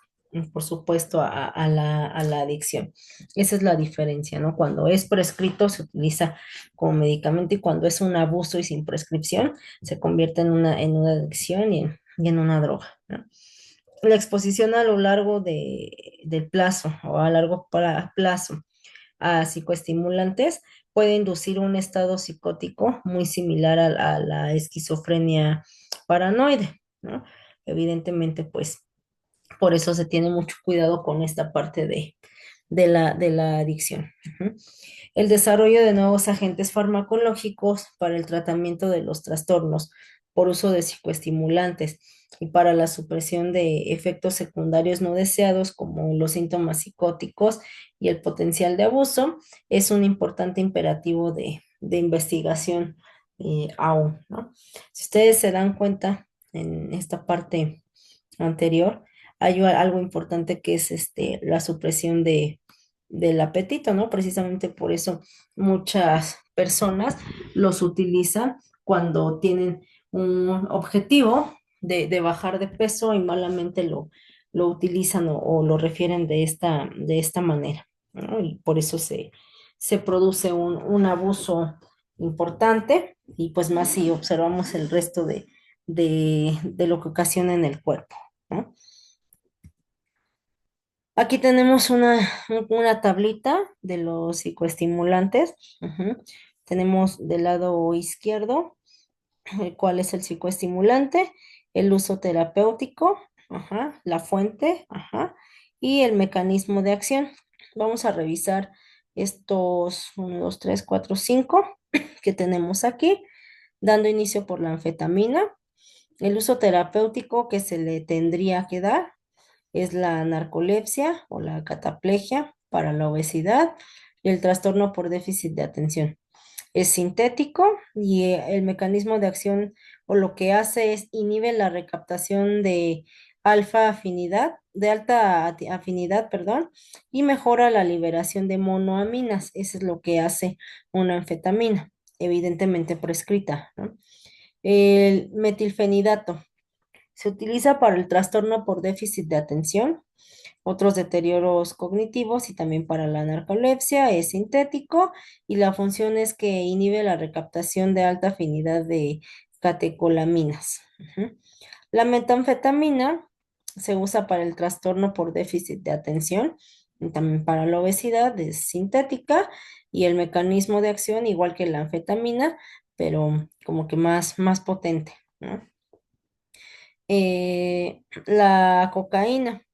por supuesto, a la adicción. Esa es la diferencia, ¿no? Cuando es prescrito se utiliza como medicamento y cuando es un abuso y sin prescripción se convierte en una adicción y en una droga, ¿no? La exposición a lo largo del plazo o a largo plazo a psicoestimulantes puede inducir un estado psicótico muy similar a la esquizofrenia paranoide, ¿no? Evidentemente, pues por eso se tiene mucho cuidado con esta parte de la adicción. Ujú. El desarrollo de nuevos agentes farmacológicos para el tratamiento de los trastornos por uso de psicoestimulantes y para la supresión de efectos secundarios no deseados como los síntomas psicóticos y el potencial de abuso es un importante imperativo de investigación aún, ¿no? Si ustedes se dan cuenta en esta parte anterior, hay algo importante que es la supresión del apetito, ¿no? Precisamente por eso muchas personas los utilizan cuando tienen un objetivo de bajar de peso y malamente lo utilizan o lo refieren de esta manera, ¿no? Y por eso se produce un abuso importante y pues más si observamos el resto de lo que ocasiona en el cuerpo, ¿no? Aquí tenemos una tablita de los psicoestimulantes. Ujú. Tenemos del lado izquierdo cuál es el psicoestimulante, el uso terapéutico, ajá, la fuente, ajá, y el mecanismo de acción. Vamos a revisar estos 1, 2, 3, 4, 5 que tenemos aquí, dando inicio por la anfetamina, el uso terapéutico que se le tendría que dar. es la narcolepsia o la cataplegia para la obesidad y el trastorno por déficit de atención. Es sintético y el mecanismo de acción o lo que hace es inhibe la recaptación de afinidad, perdón, y mejora la liberación de monoaminas. Eso es lo que hace una anfetamina, evidentemente prescrita, ¿no? El metilfenidato se utiliza para el trastorno por déficit de atención, otros deterioros cognitivos y también para la narcolepsia. Es sintético y la función es que inhibe la recaptación de alta afinidad de catecolaminas. Ujú. La metanfetamina se usa para el trastorno por déficit de atención y también para la obesidad. Es sintética y el mecanismo de acción igual que la anfetamina, pero como que más potente, ¿no? La cocaína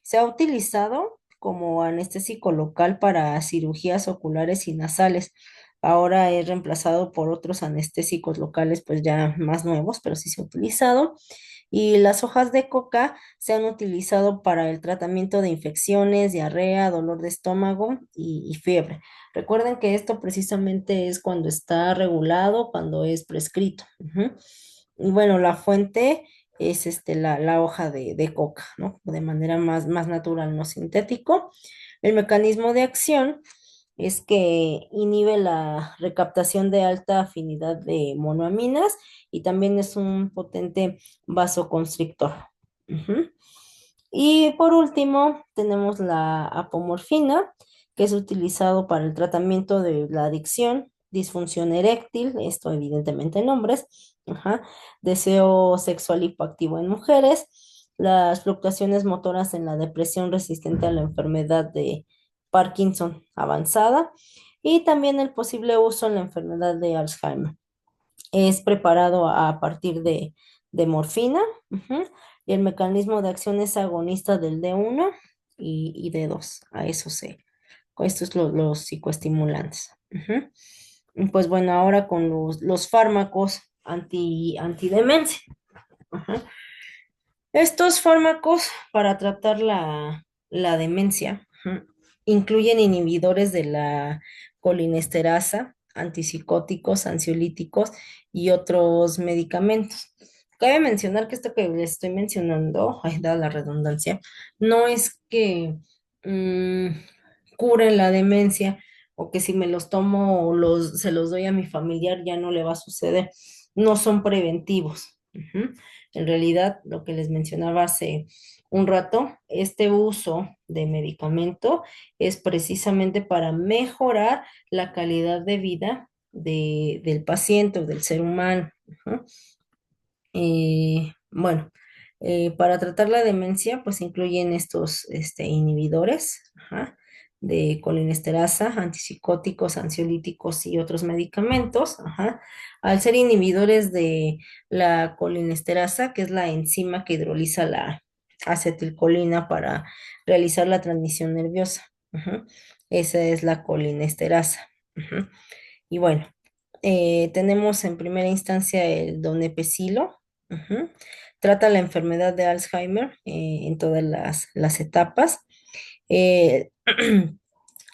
se ha utilizado como anestésico local para cirugías oculares y nasales. Ahora es reemplazado por otros anestésicos locales, pues ya más nuevos, pero sí se ha utilizado. Y las hojas de coca se han utilizado para el tratamiento de infecciones, diarrea, dolor de estómago y fiebre. Recuerden que esto precisamente es cuando está regulado, cuando es prescrito. Ujú. Y bueno, la fuente es la hoja de coca, ¿no? De manera más natural, no sintético. El mecanismo de acción es que inhibe la recaptación de alta afinidad de monoaminas y también es un potente vasoconstrictor. Ujú. Y por último, tenemos la apomorfina, que es utilizado para el tratamiento de la adicción, disfunción eréctil, esto evidentemente en hombres, ajá, deseo sexual hipoactivo en mujeres, las fluctuaciones motoras en la depresión resistente a la enfermedad de Parkinson avanzada y también el posible uso en la enfermedad de Alzheimer. Es preparado a partir de morfina, ujú, y el mecanismo de acción es agonista del D1 y D2. A eso se, estos los psicoestimulantes. Ujú. Y pues bueno, ahora con los fármacos antidemencia. Ajá. Estos fármacos para tratar la demencia, ujú, incluyen inhibidores de la colinesterasa, antipsicóticos, ansiolíticos y otros medicamentos. Cabe mencionar que esto que les estoy mencionando, ay, da la redundancia, no es que mm, curen la demencia o que si me los tomo o se los doy a mi familiar ya no le va a suceder. No son preventivos. Ujú. En realidad, lo que les mencionaba hace un rato, este uso de medicamento es precisamente para mejorar la calidad de vida del paciente o del ser humano. Ujú. Bueno, para tratar la demencia, pues incluyen estos inhibidores, ajá, de colinesterasa, antipsicóticos, ansiolíticos y otros medicamentos. Ajá. Al ser inhibidores de la colinesterasa, que es la enzima que hidroliza la acetilcolina para realizar la transmisión nerviosa. Ujú. Esa es la colinesterasa. Ujú. Y bueno, tenemos en primera instancia el donepezilo. Ujú. Trata la enfermedad de Alzheimer en todas las etapas. Eh,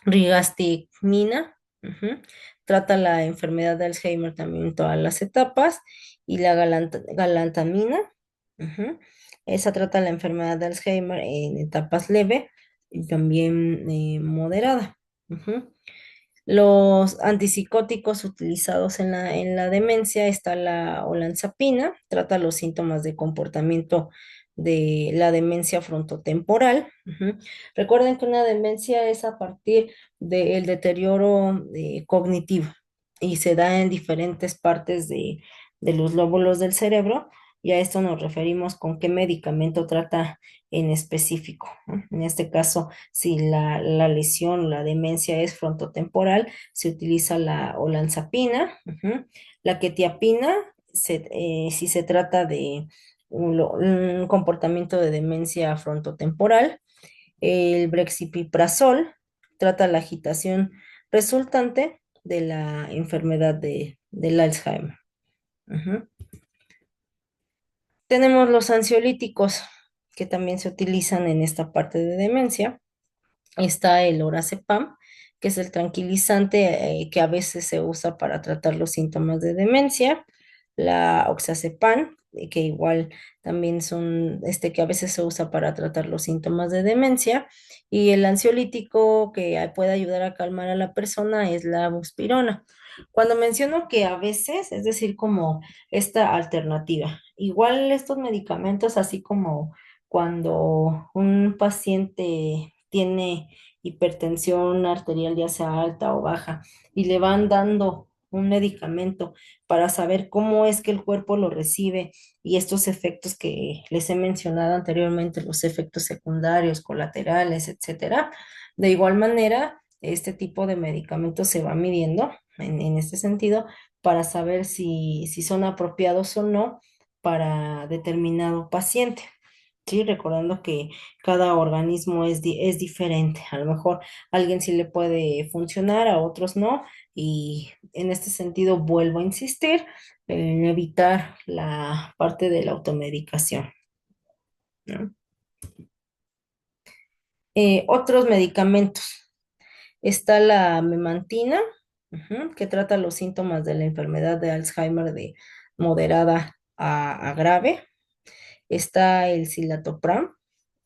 Rigastigmina. Ujú. Trata la enfermedad de Alzheimer también en todas las etapas. Y la galantamina. Ujú. Esa trata la enfermedad de Alzheimer en etapas leve y también moderada. Ujú. Los antipsicóticos utilizados en la demencia está la olanzapina, trata los síntomas de comportamiento de la demencia frontotemporal. Ujú. Recuerden que una demencia es a partir del deterioro cognitivo y se da en diferentes partes de los lóbulos del cerebro y a esto nos referimos con qué medicamento trata en específico, ¿no? En este caso, si la lesión, la demencia es frontotemporal, se utiliza la olanzapina. Ujú. La quetiapina, si se trata de un comportamiento de demencia frontotemporal. El brexipiprazol trata la agitación resultante de la enfermedad del Alzheimer. Ujú. Tenemos los ansiolíticos. que también se utilizan en esta parte de demencia. Está el lorazepam, que es el tranquilizante que a veces se usa para tratar los síntomas de demencia. La oxazepam, que igual también son, que a veces se usa para tratar los síntomas de demencia. Y el ansiolítico que puede ayudar a calmar a la persona es la buspirona. Cuando menciono que a veces, es decir, como esta alternativa, igual estos medicamentos, así como cuando un paciente tiene hipertensión arterial, ya sea alta o baja, y le van dando un medicamento para saber cómo es que el cuerpo lo recibe y estos efectos que les he mencionado anteriormente, los efectos secundarios, colaterales, etcétera. De igual manera, este tipo de medicamentos se va midiendo en este sentido para saber si son apropiados o no para determinado paciente. Sí, recordando que cada organismo es diferente. A lo mejor a alguien sí le puede funcionar, a otros no. Y en este sentido vuelvo a insistir en evitar la parte de la automedicación, ¿no? Otros medicamentos. Está la memantina, que trata los síntomas de la enfermedad de Alzheimer de moderada a grave. Está el cilatopram.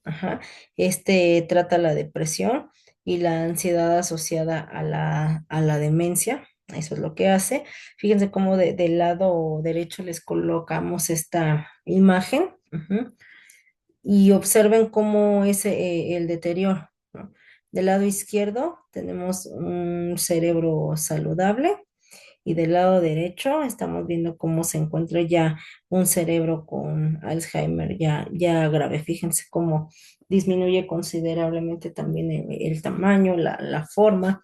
Ajá. Este trata la depresión y la ansiedad asociada a la demencia. Eso es lo que hace. Fíjense cómo del lado derecho les colocamos esta imagen, y observen cómo es el deterioro, ¿no? Del lado izquierdo tenemos un cerebro saludable y del lado derecho estamos viendo cómo se encuentra ya un cerebro con Alzheimer ya grave. Fíjense cómo disminuye considerablemente también el tamaño, la forma.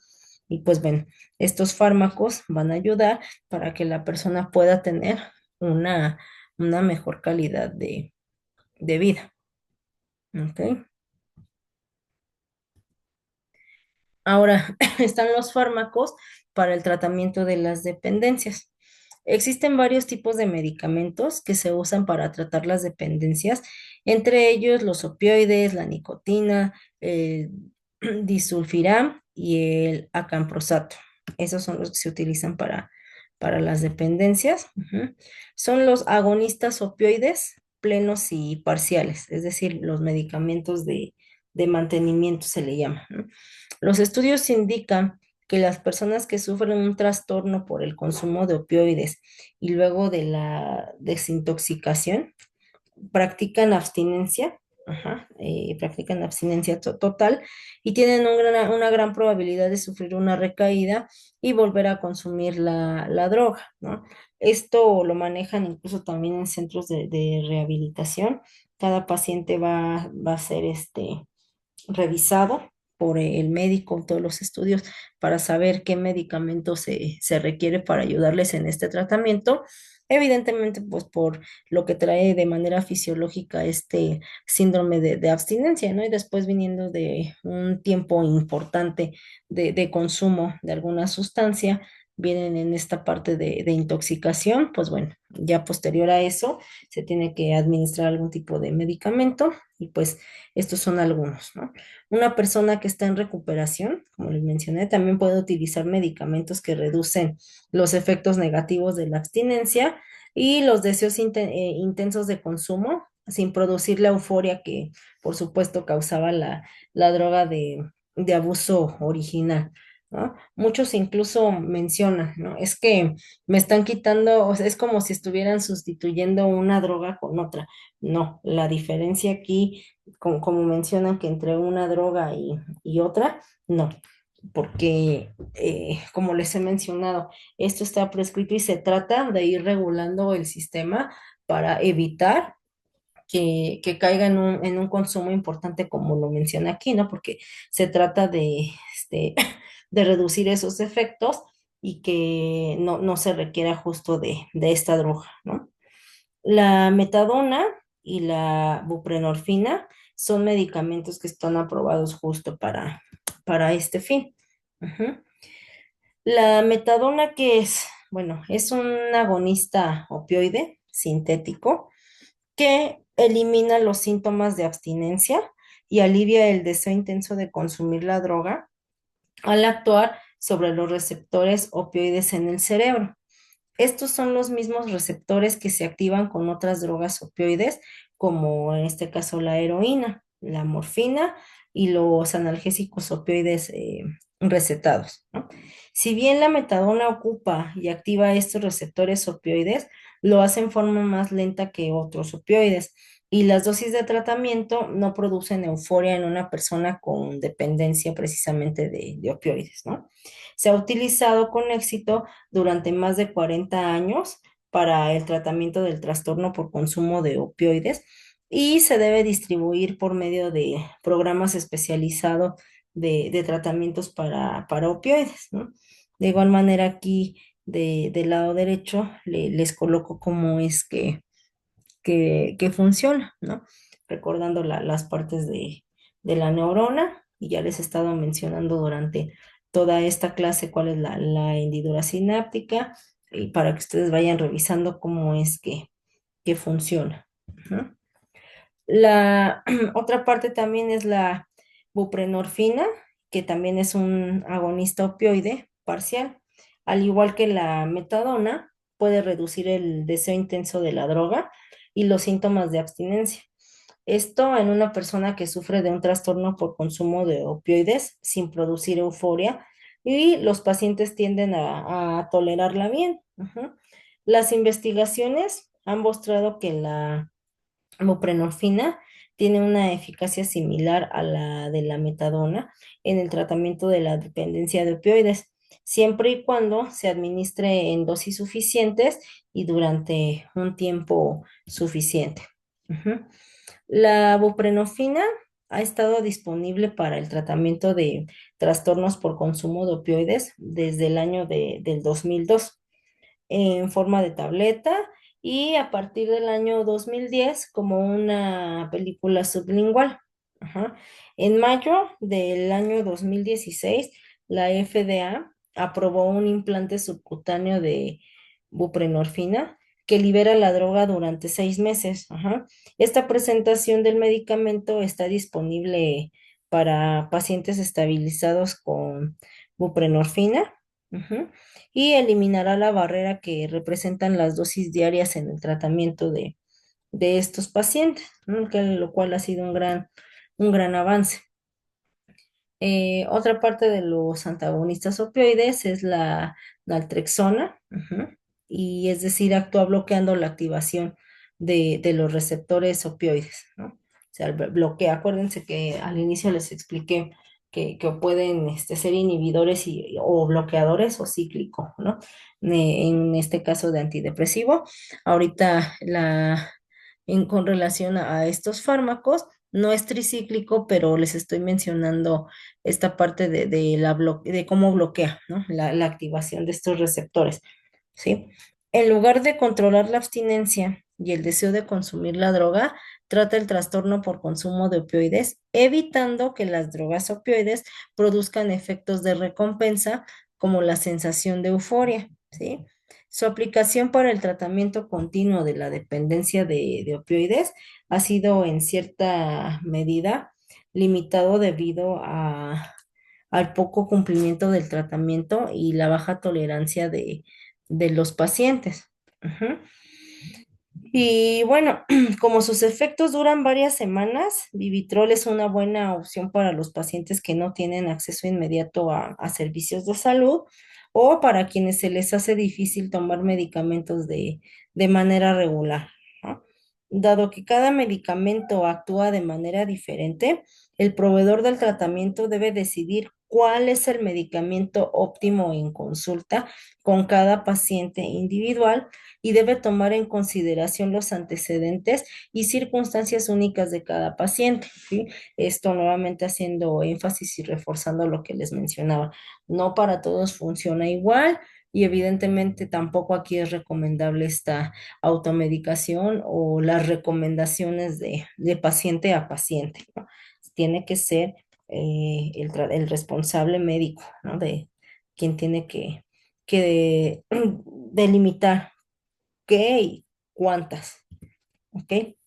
Y pues bueno, estos fármacos van a ayudar para que la persona pueda tener una, una mejor calidad de vida. ¿Ok? Ahora, están los fármacos para el tratamiento de las dependencias. Existen varios tipos de medicamentos que se usan para tratar las dependencias, entre ellos los opioides, la nicotina, el disulfiram y el acamprosato. Esos son los que se utilizan para las dependencias. Son los agonistas opioides plenos y parciales, es decir, los medicamentos de mantenimiento se le llama, ¿no? Los estudios indican que las personas que sufren un trastorno por el consumo de opioides y luego de la desintoxicación practican abstinencia, practican abstinencia total y tienen una gran probabilidad de sufrir una recaída y volver a consumir la droga, ¿no? Esto lo manejan incluso también en centros de rehabilitación. Cada paciente va a ser revisado por el médico, todos los estudios, para saber qué medicamento se requiere para ayudarles en este tratamiento. Evidentemente, pues por lo que trae de manera fisiológica este síndrome de abstinencia, ¿no? Y después viniendo de un tiempo importante de consumo de alguna sustancia, vienen en esta parte de intoxicación, pues bueno, ya posterior a eso se tiene que administrar algún tipo de medicamento y pues estos son algunos, ¿no? Una persona que está en recuperación, como les mencioné, también puede utilizar medicamentos que reducen los efectos negativos de la abstinencia y los deseos intensos de consumo, sin producir la euforia que, por supuesto, causaba la droga de abuso original, ¿no? Muchos incluso mencionan, ¿no? Es que me están quitando, o sea, es como si estuvieran sustituyendo una droga con otra. No, la diferencia aquí como mencionan que entre una droga y otra, no, porque como les he mencionado, esto está prescrito y se trata de ir regulando el sistema para evitar que caiga en un consumo importante como lo menciona aquí, ¿no? Porque se trata de reducir esos efectos y que no se requiera justo de esta droga, ¿no? La metadona y la buprenorfina son medicamentos que están aprobados justo para este fin. Ujú. La metadona, ¿qué es? Bueno, es un agonista opioide sintético que elimina los síntomas de abstinencia y alivia el deseo intenso de consumir la droga al actuar sobre los receptores opioides en el cerebro. Estos son los mismos receptores que se activan con otras drogas opioides, como en este caso la heroína, la morfina y los analgésicos opioides recetados, ¿no? Si bien la metadona ocupa y activa estos receptores opioides, lo hace en forma más lenta que otros opioides y las dosis de tratamiento no producen euforia en una persona con dependencia precisamente de opioides, ¿no? Se ha utilizado con éxito durante más de 40 años para el tratamiento del trastorno por consumo de opioides y se debe distribuir por medio de programas especializados de tratamientos para opioides, ¿no? De igual manera aquí del lado derecho les coloco cómo es que funciona, ¿no? Recordando las partes de la neurona, y ya les he estado mencionando durante toda esta clase cuál es la hendidura sináptica, y para que ustedes vayan revisando cómo es que funciona. ¿No? La otra parte también es la buprenorfina, que también es un agonista opioide parcial. Al igual que la metadona, puede reducir el deseo intenso de la droga y los síntomas de abstinencia. Esto en una persona que sufre de un trastorno por consumo de opioides sin producir euforia y los pacientes tienden a tolerarla bien. Ujú. Las investigaciones han mostrado que la buprenorfina tiene una eficacia similar a la de la metadona en el tratamiento de la dependencia de opioides, siempre y cuando se administre en dosis suficientes y durante un tiempo suficiente. Ujú. La buprenorfina ha estado disponible para el tratamiento de trastornos por consumo de opioides desde el año del 2002 en forma de tableta y a partir del año 2010 como una película sublingual. Ajá. En mayo del año 2016, la FDA aprobó un implante subcutáneo de buprenorfina que libera la droga durante 6 meses. Ajá. Esta presentación del medicamento está disponible para pacientes estabilizados con buprenorfina. Ujú, y eliminará la barrera que representan las dosis diarias en el tratamiento de estos pacientes, ¿no? Lo cual ha sido un gran avance. Otra parte de los antagonistas opioides es la naltrexona, ujú, y es decir, actúa bloqueando la activación de los receptores opioides, ¿no? O sea, bloquea, acuérdense que al inicio les expliqué que pueden ser inhibidores o bloqueadores o cíclico, ¿no? En este caso de antidepresivo. Ahorita con relación a estos fármacos, no es tricíclico, pero les estoy mencionando esta parte de cómo bloquea, ¿no? La activación de estos receptores, ¿sí? En lugar de controlar la abstinencia y el deseo de consumir la droga, trata el trastorno por consumo de opioides, evitando que las drogas opioides produzcan efectos de recompensa como la sensación de euforia, ¿sí? Su aplicación para el tratamiento continuo de la dependencia de opioides ha sido en cierta medida limitado debido al poco cumplimiento del tratamiento y la baja tolerancia de los pacientes. Ujú. Y bueno, como sus efectos duran varias semanas, Vivitrol es una buena opción para los pacientes que no tienen acceso inmediato a servicios de salud o para quienes se les hace difícil tomar medicamentos de manera regular, ¿no? Dado que cada medicamento actúa de manera diferente, el proveedor del tratamiento debe decidir cuál es el medicamento óptimo en consulta con cada paciente individual y debe tomar en consideración los antecedentes y circunstancias únicas de cada paciente, ¿sí? Esto nuevamente haciendo énfasis y reforzando lo que les mencionaba. No para todos funciona igual y evidentemente tampoco aquí es recomendable esta automedicación o las recomendaciones de paciente a paciente, ¿no? Tiene que ser el responsable médico, ¿no? De quien tiene que delimitar qué y cuántas, ¿ok?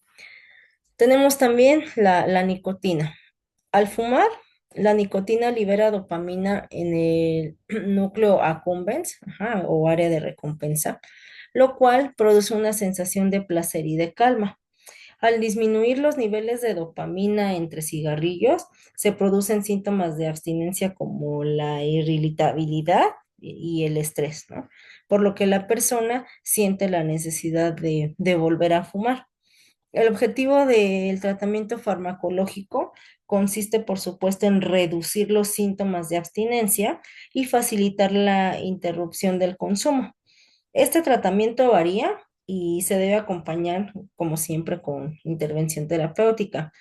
Tenemos también la nicotina. Al fumar, la nicotina libera dopamina en el núcleo accumbens, ajá, o área de recompensa, lo cual produce una sensación de placer y de calma. Al disminuir los niveles de dopamina entre cigarrillos, se producen síntomas de abstinencia como la irritabilidad y el estrés, ¿no? Por lo que la persona siente la necesidad de volver a fumar. El objetivo del tratamiento farmacológico consiste, por supuesto, en reducir los síntomas de abstinencia y facilitar la interrupción del consumo. Este tratamiento varía y se debe acompañar, como siempre, con intervención terapéutica.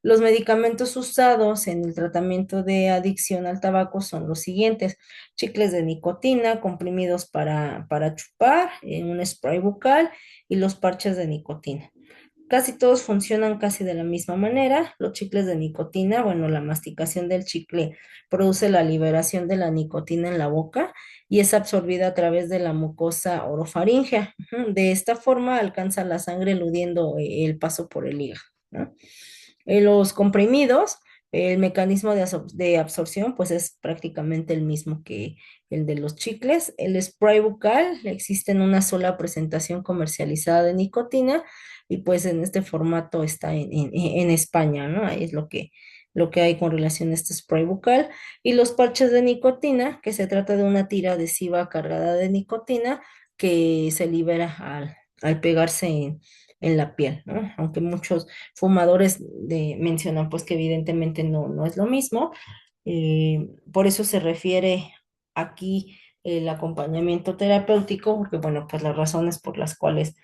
Los medicamentos usados en el tratamiento de adicción al tabaco son los siguientes: chicles de nicotina, comprimidos para chupar, un spray bucal y los parches de nicotina. Casi todos funcionan casi de la misma manera. Los chicles de nicotina, bueno, la masticación del chicle produce la liberación de la nicotina en la boca y es absorbida a través de la mucosa orofaringea. Ujú. De esta forma alcanza la sangre eludiendo el paso por el hígado, ¿no? Los comprimidos, el mecanismo de absorción, pues es prácticamente el mismo que el de los chicles. El spray bucal existe en una sola presentación comercializada de nicotina y pues en este formato está en España, ¿no? Ahí es lo que hay con relación a este spray bucal. Y los parches de nicotina, que se trata de una tira adhesiva cargada de nicotina que se libera al pegarse en la piel, ¿no? Aunque muchos fumadores mencionan pues que evidentemente no es lo mismo. Por eso se refiere aquí el acompañamiento terapéutico, porque bueno, pues las razones por las cuales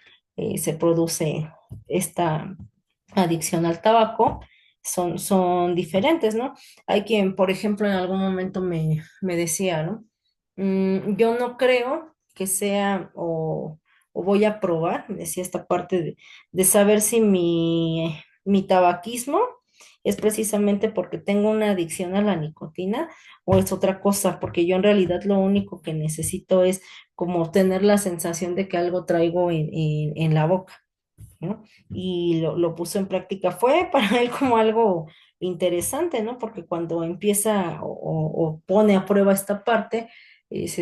se produce esta adicción al tabaco son diferentes, ¿no? Hay quien, por ejemplo, en algún momento me decía, ¿no? Yo no creo que sea o voy a probar, me decía esta parte de saber si mi tabaquismo es precisamente porque tengo una adicción a la nicotina o es otra cosa, porque yo en realidad lo único que necesito es como tener la sensación de que algo traigo en la boca, ¿no? Y lo puso en práctica. Fue para él como algo interesante, ¿no? Porque cuando empieza o pone a prueba esta parte, es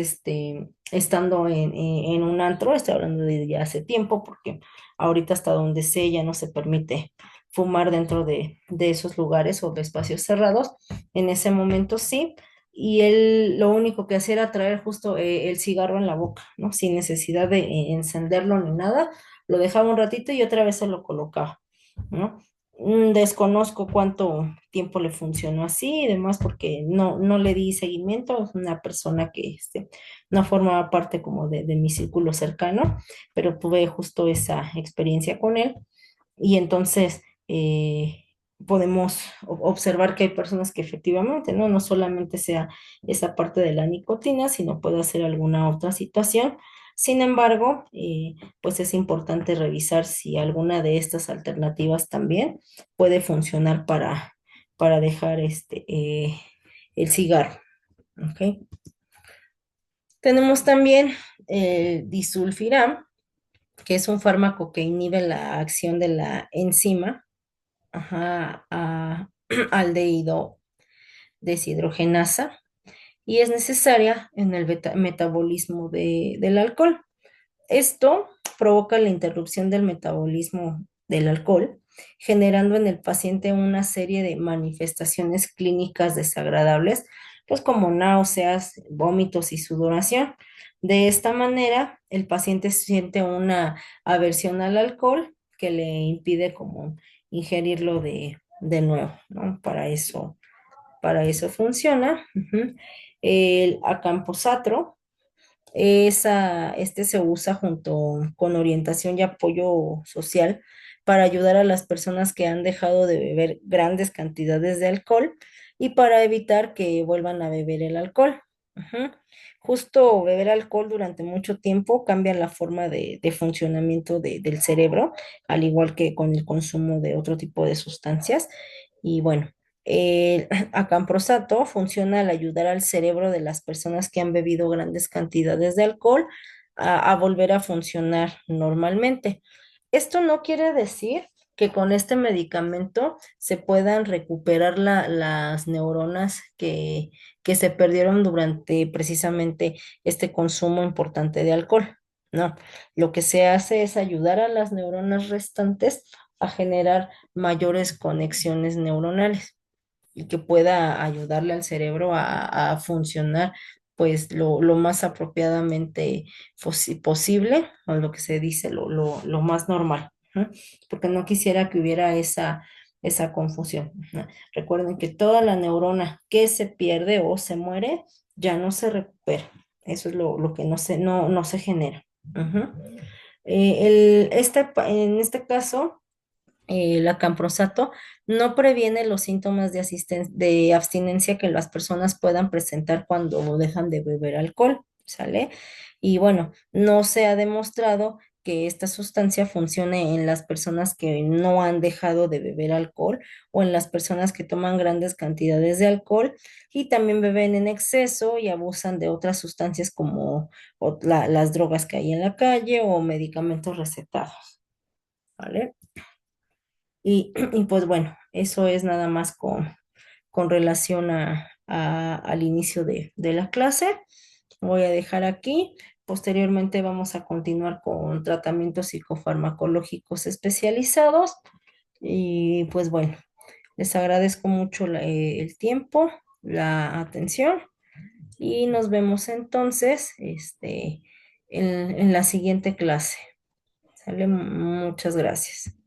estando en un antro, estoy hablando de ya hace tiempo, porque ahorita hasta donde sé ya no se permite fumar dentro de esos lugares o de espacios cerrados. En ese momento sí. Y él lo único que hacía era traer justo el cigarro en la boca, ¿no? Sin necesidad de encenderlo ni nada, lo dejaba un ratito y otra vez se lo colocaba, ¿no? Desconozco cuánto tiempo le funcionó así y demás porque no le di seguimiento, es una persona que no formaba parte como de mi círculo cercano, pero tuve justo esa experiencia con él y entonces podemos observar que hay personas que efectivamente, ¿no? No solamente sea esa parte de la nicotina, sino puede ser alguna otra situación. Sin embargo, pues es importante revisar si alguna de estas alternativas también puede funcionar para dejar el cigarro, ¿ok? Tenemos también el disulfiram, que es un fármaco que inhibe la acción de la enzima, ajá, aldehído deshidrogenasa y es necesaria en el metabolismo del alcohol. Esto provoca la interrupción del metabolismo del alcohol, generando en el paciente una serie de manifestaciones clínicas desagradables, pues como náuseas, vómitos y sudoración. De esta manera, el paciente siente una aversión al alcohol que le impide como ingerirlo de nuevo, ¿no? Para eso funciona. Ujú. El acamprosatro se usa junto con orientación y apoyo social para ayudar a las personas que han dejado de beber grandes cantidades de alcohol y para evitar que vuelvan a beber el alcohol. Ujú. Justo beber alcohol durante mucho tiempo cambia la forma de funcionamiento del cerebro, al igual que con el consumo de otro tipo de sustancias. Y bueno, el acamprosato funciona al ayudar al cerebro de las personas que han bebido grandes cantidades de alcohol a volver a funcionar normalmente. Esto no quiere decir que con este medicamento se puedan recuperar las neuronas que se perdieron durante precisamente este consumo importante de alcohol. No, lo que se hace es ayudar a las neuronas restantes a generar mayores conexiones neuronales y que pueda ayudarle al cerebro a funcionar pues lo más apropiadamente posible, o lo que se dice lo más normal, ¿no? Porque no quisiera que hubiera esa confusión, ¿no? Recuerden que toda la neurona que se pierde o se muere ya no se recupera. Eso es lo que no se genera. Ujú. En este caso, el acamprosato no previene los síntomas de abstinencia que las personas puedan presentar cuando dejan de beber alcohol, ¿sale? Y bueno, no se ha demostrado que esta sustancia funcione en las personas que no han dejado de beber alcohol o en las personas que toman grandes cantidades de alcohol y también beben en exceso y abusan de otras sustancias como las drogas que hay en la calle o medicamentos recetados, ¿vale? Y pues bueno, eso es nada más con relación al inicio de la clase. Voy a dejar aquí. Posteriormente vamos a continuar con tratamientos psicofarmacológicos especializados. Y pues bueno, les agradezco mucho el tiempo, la atención y nos vemos entonces en la siguiente clase. ¿Sale? Muchas gracias.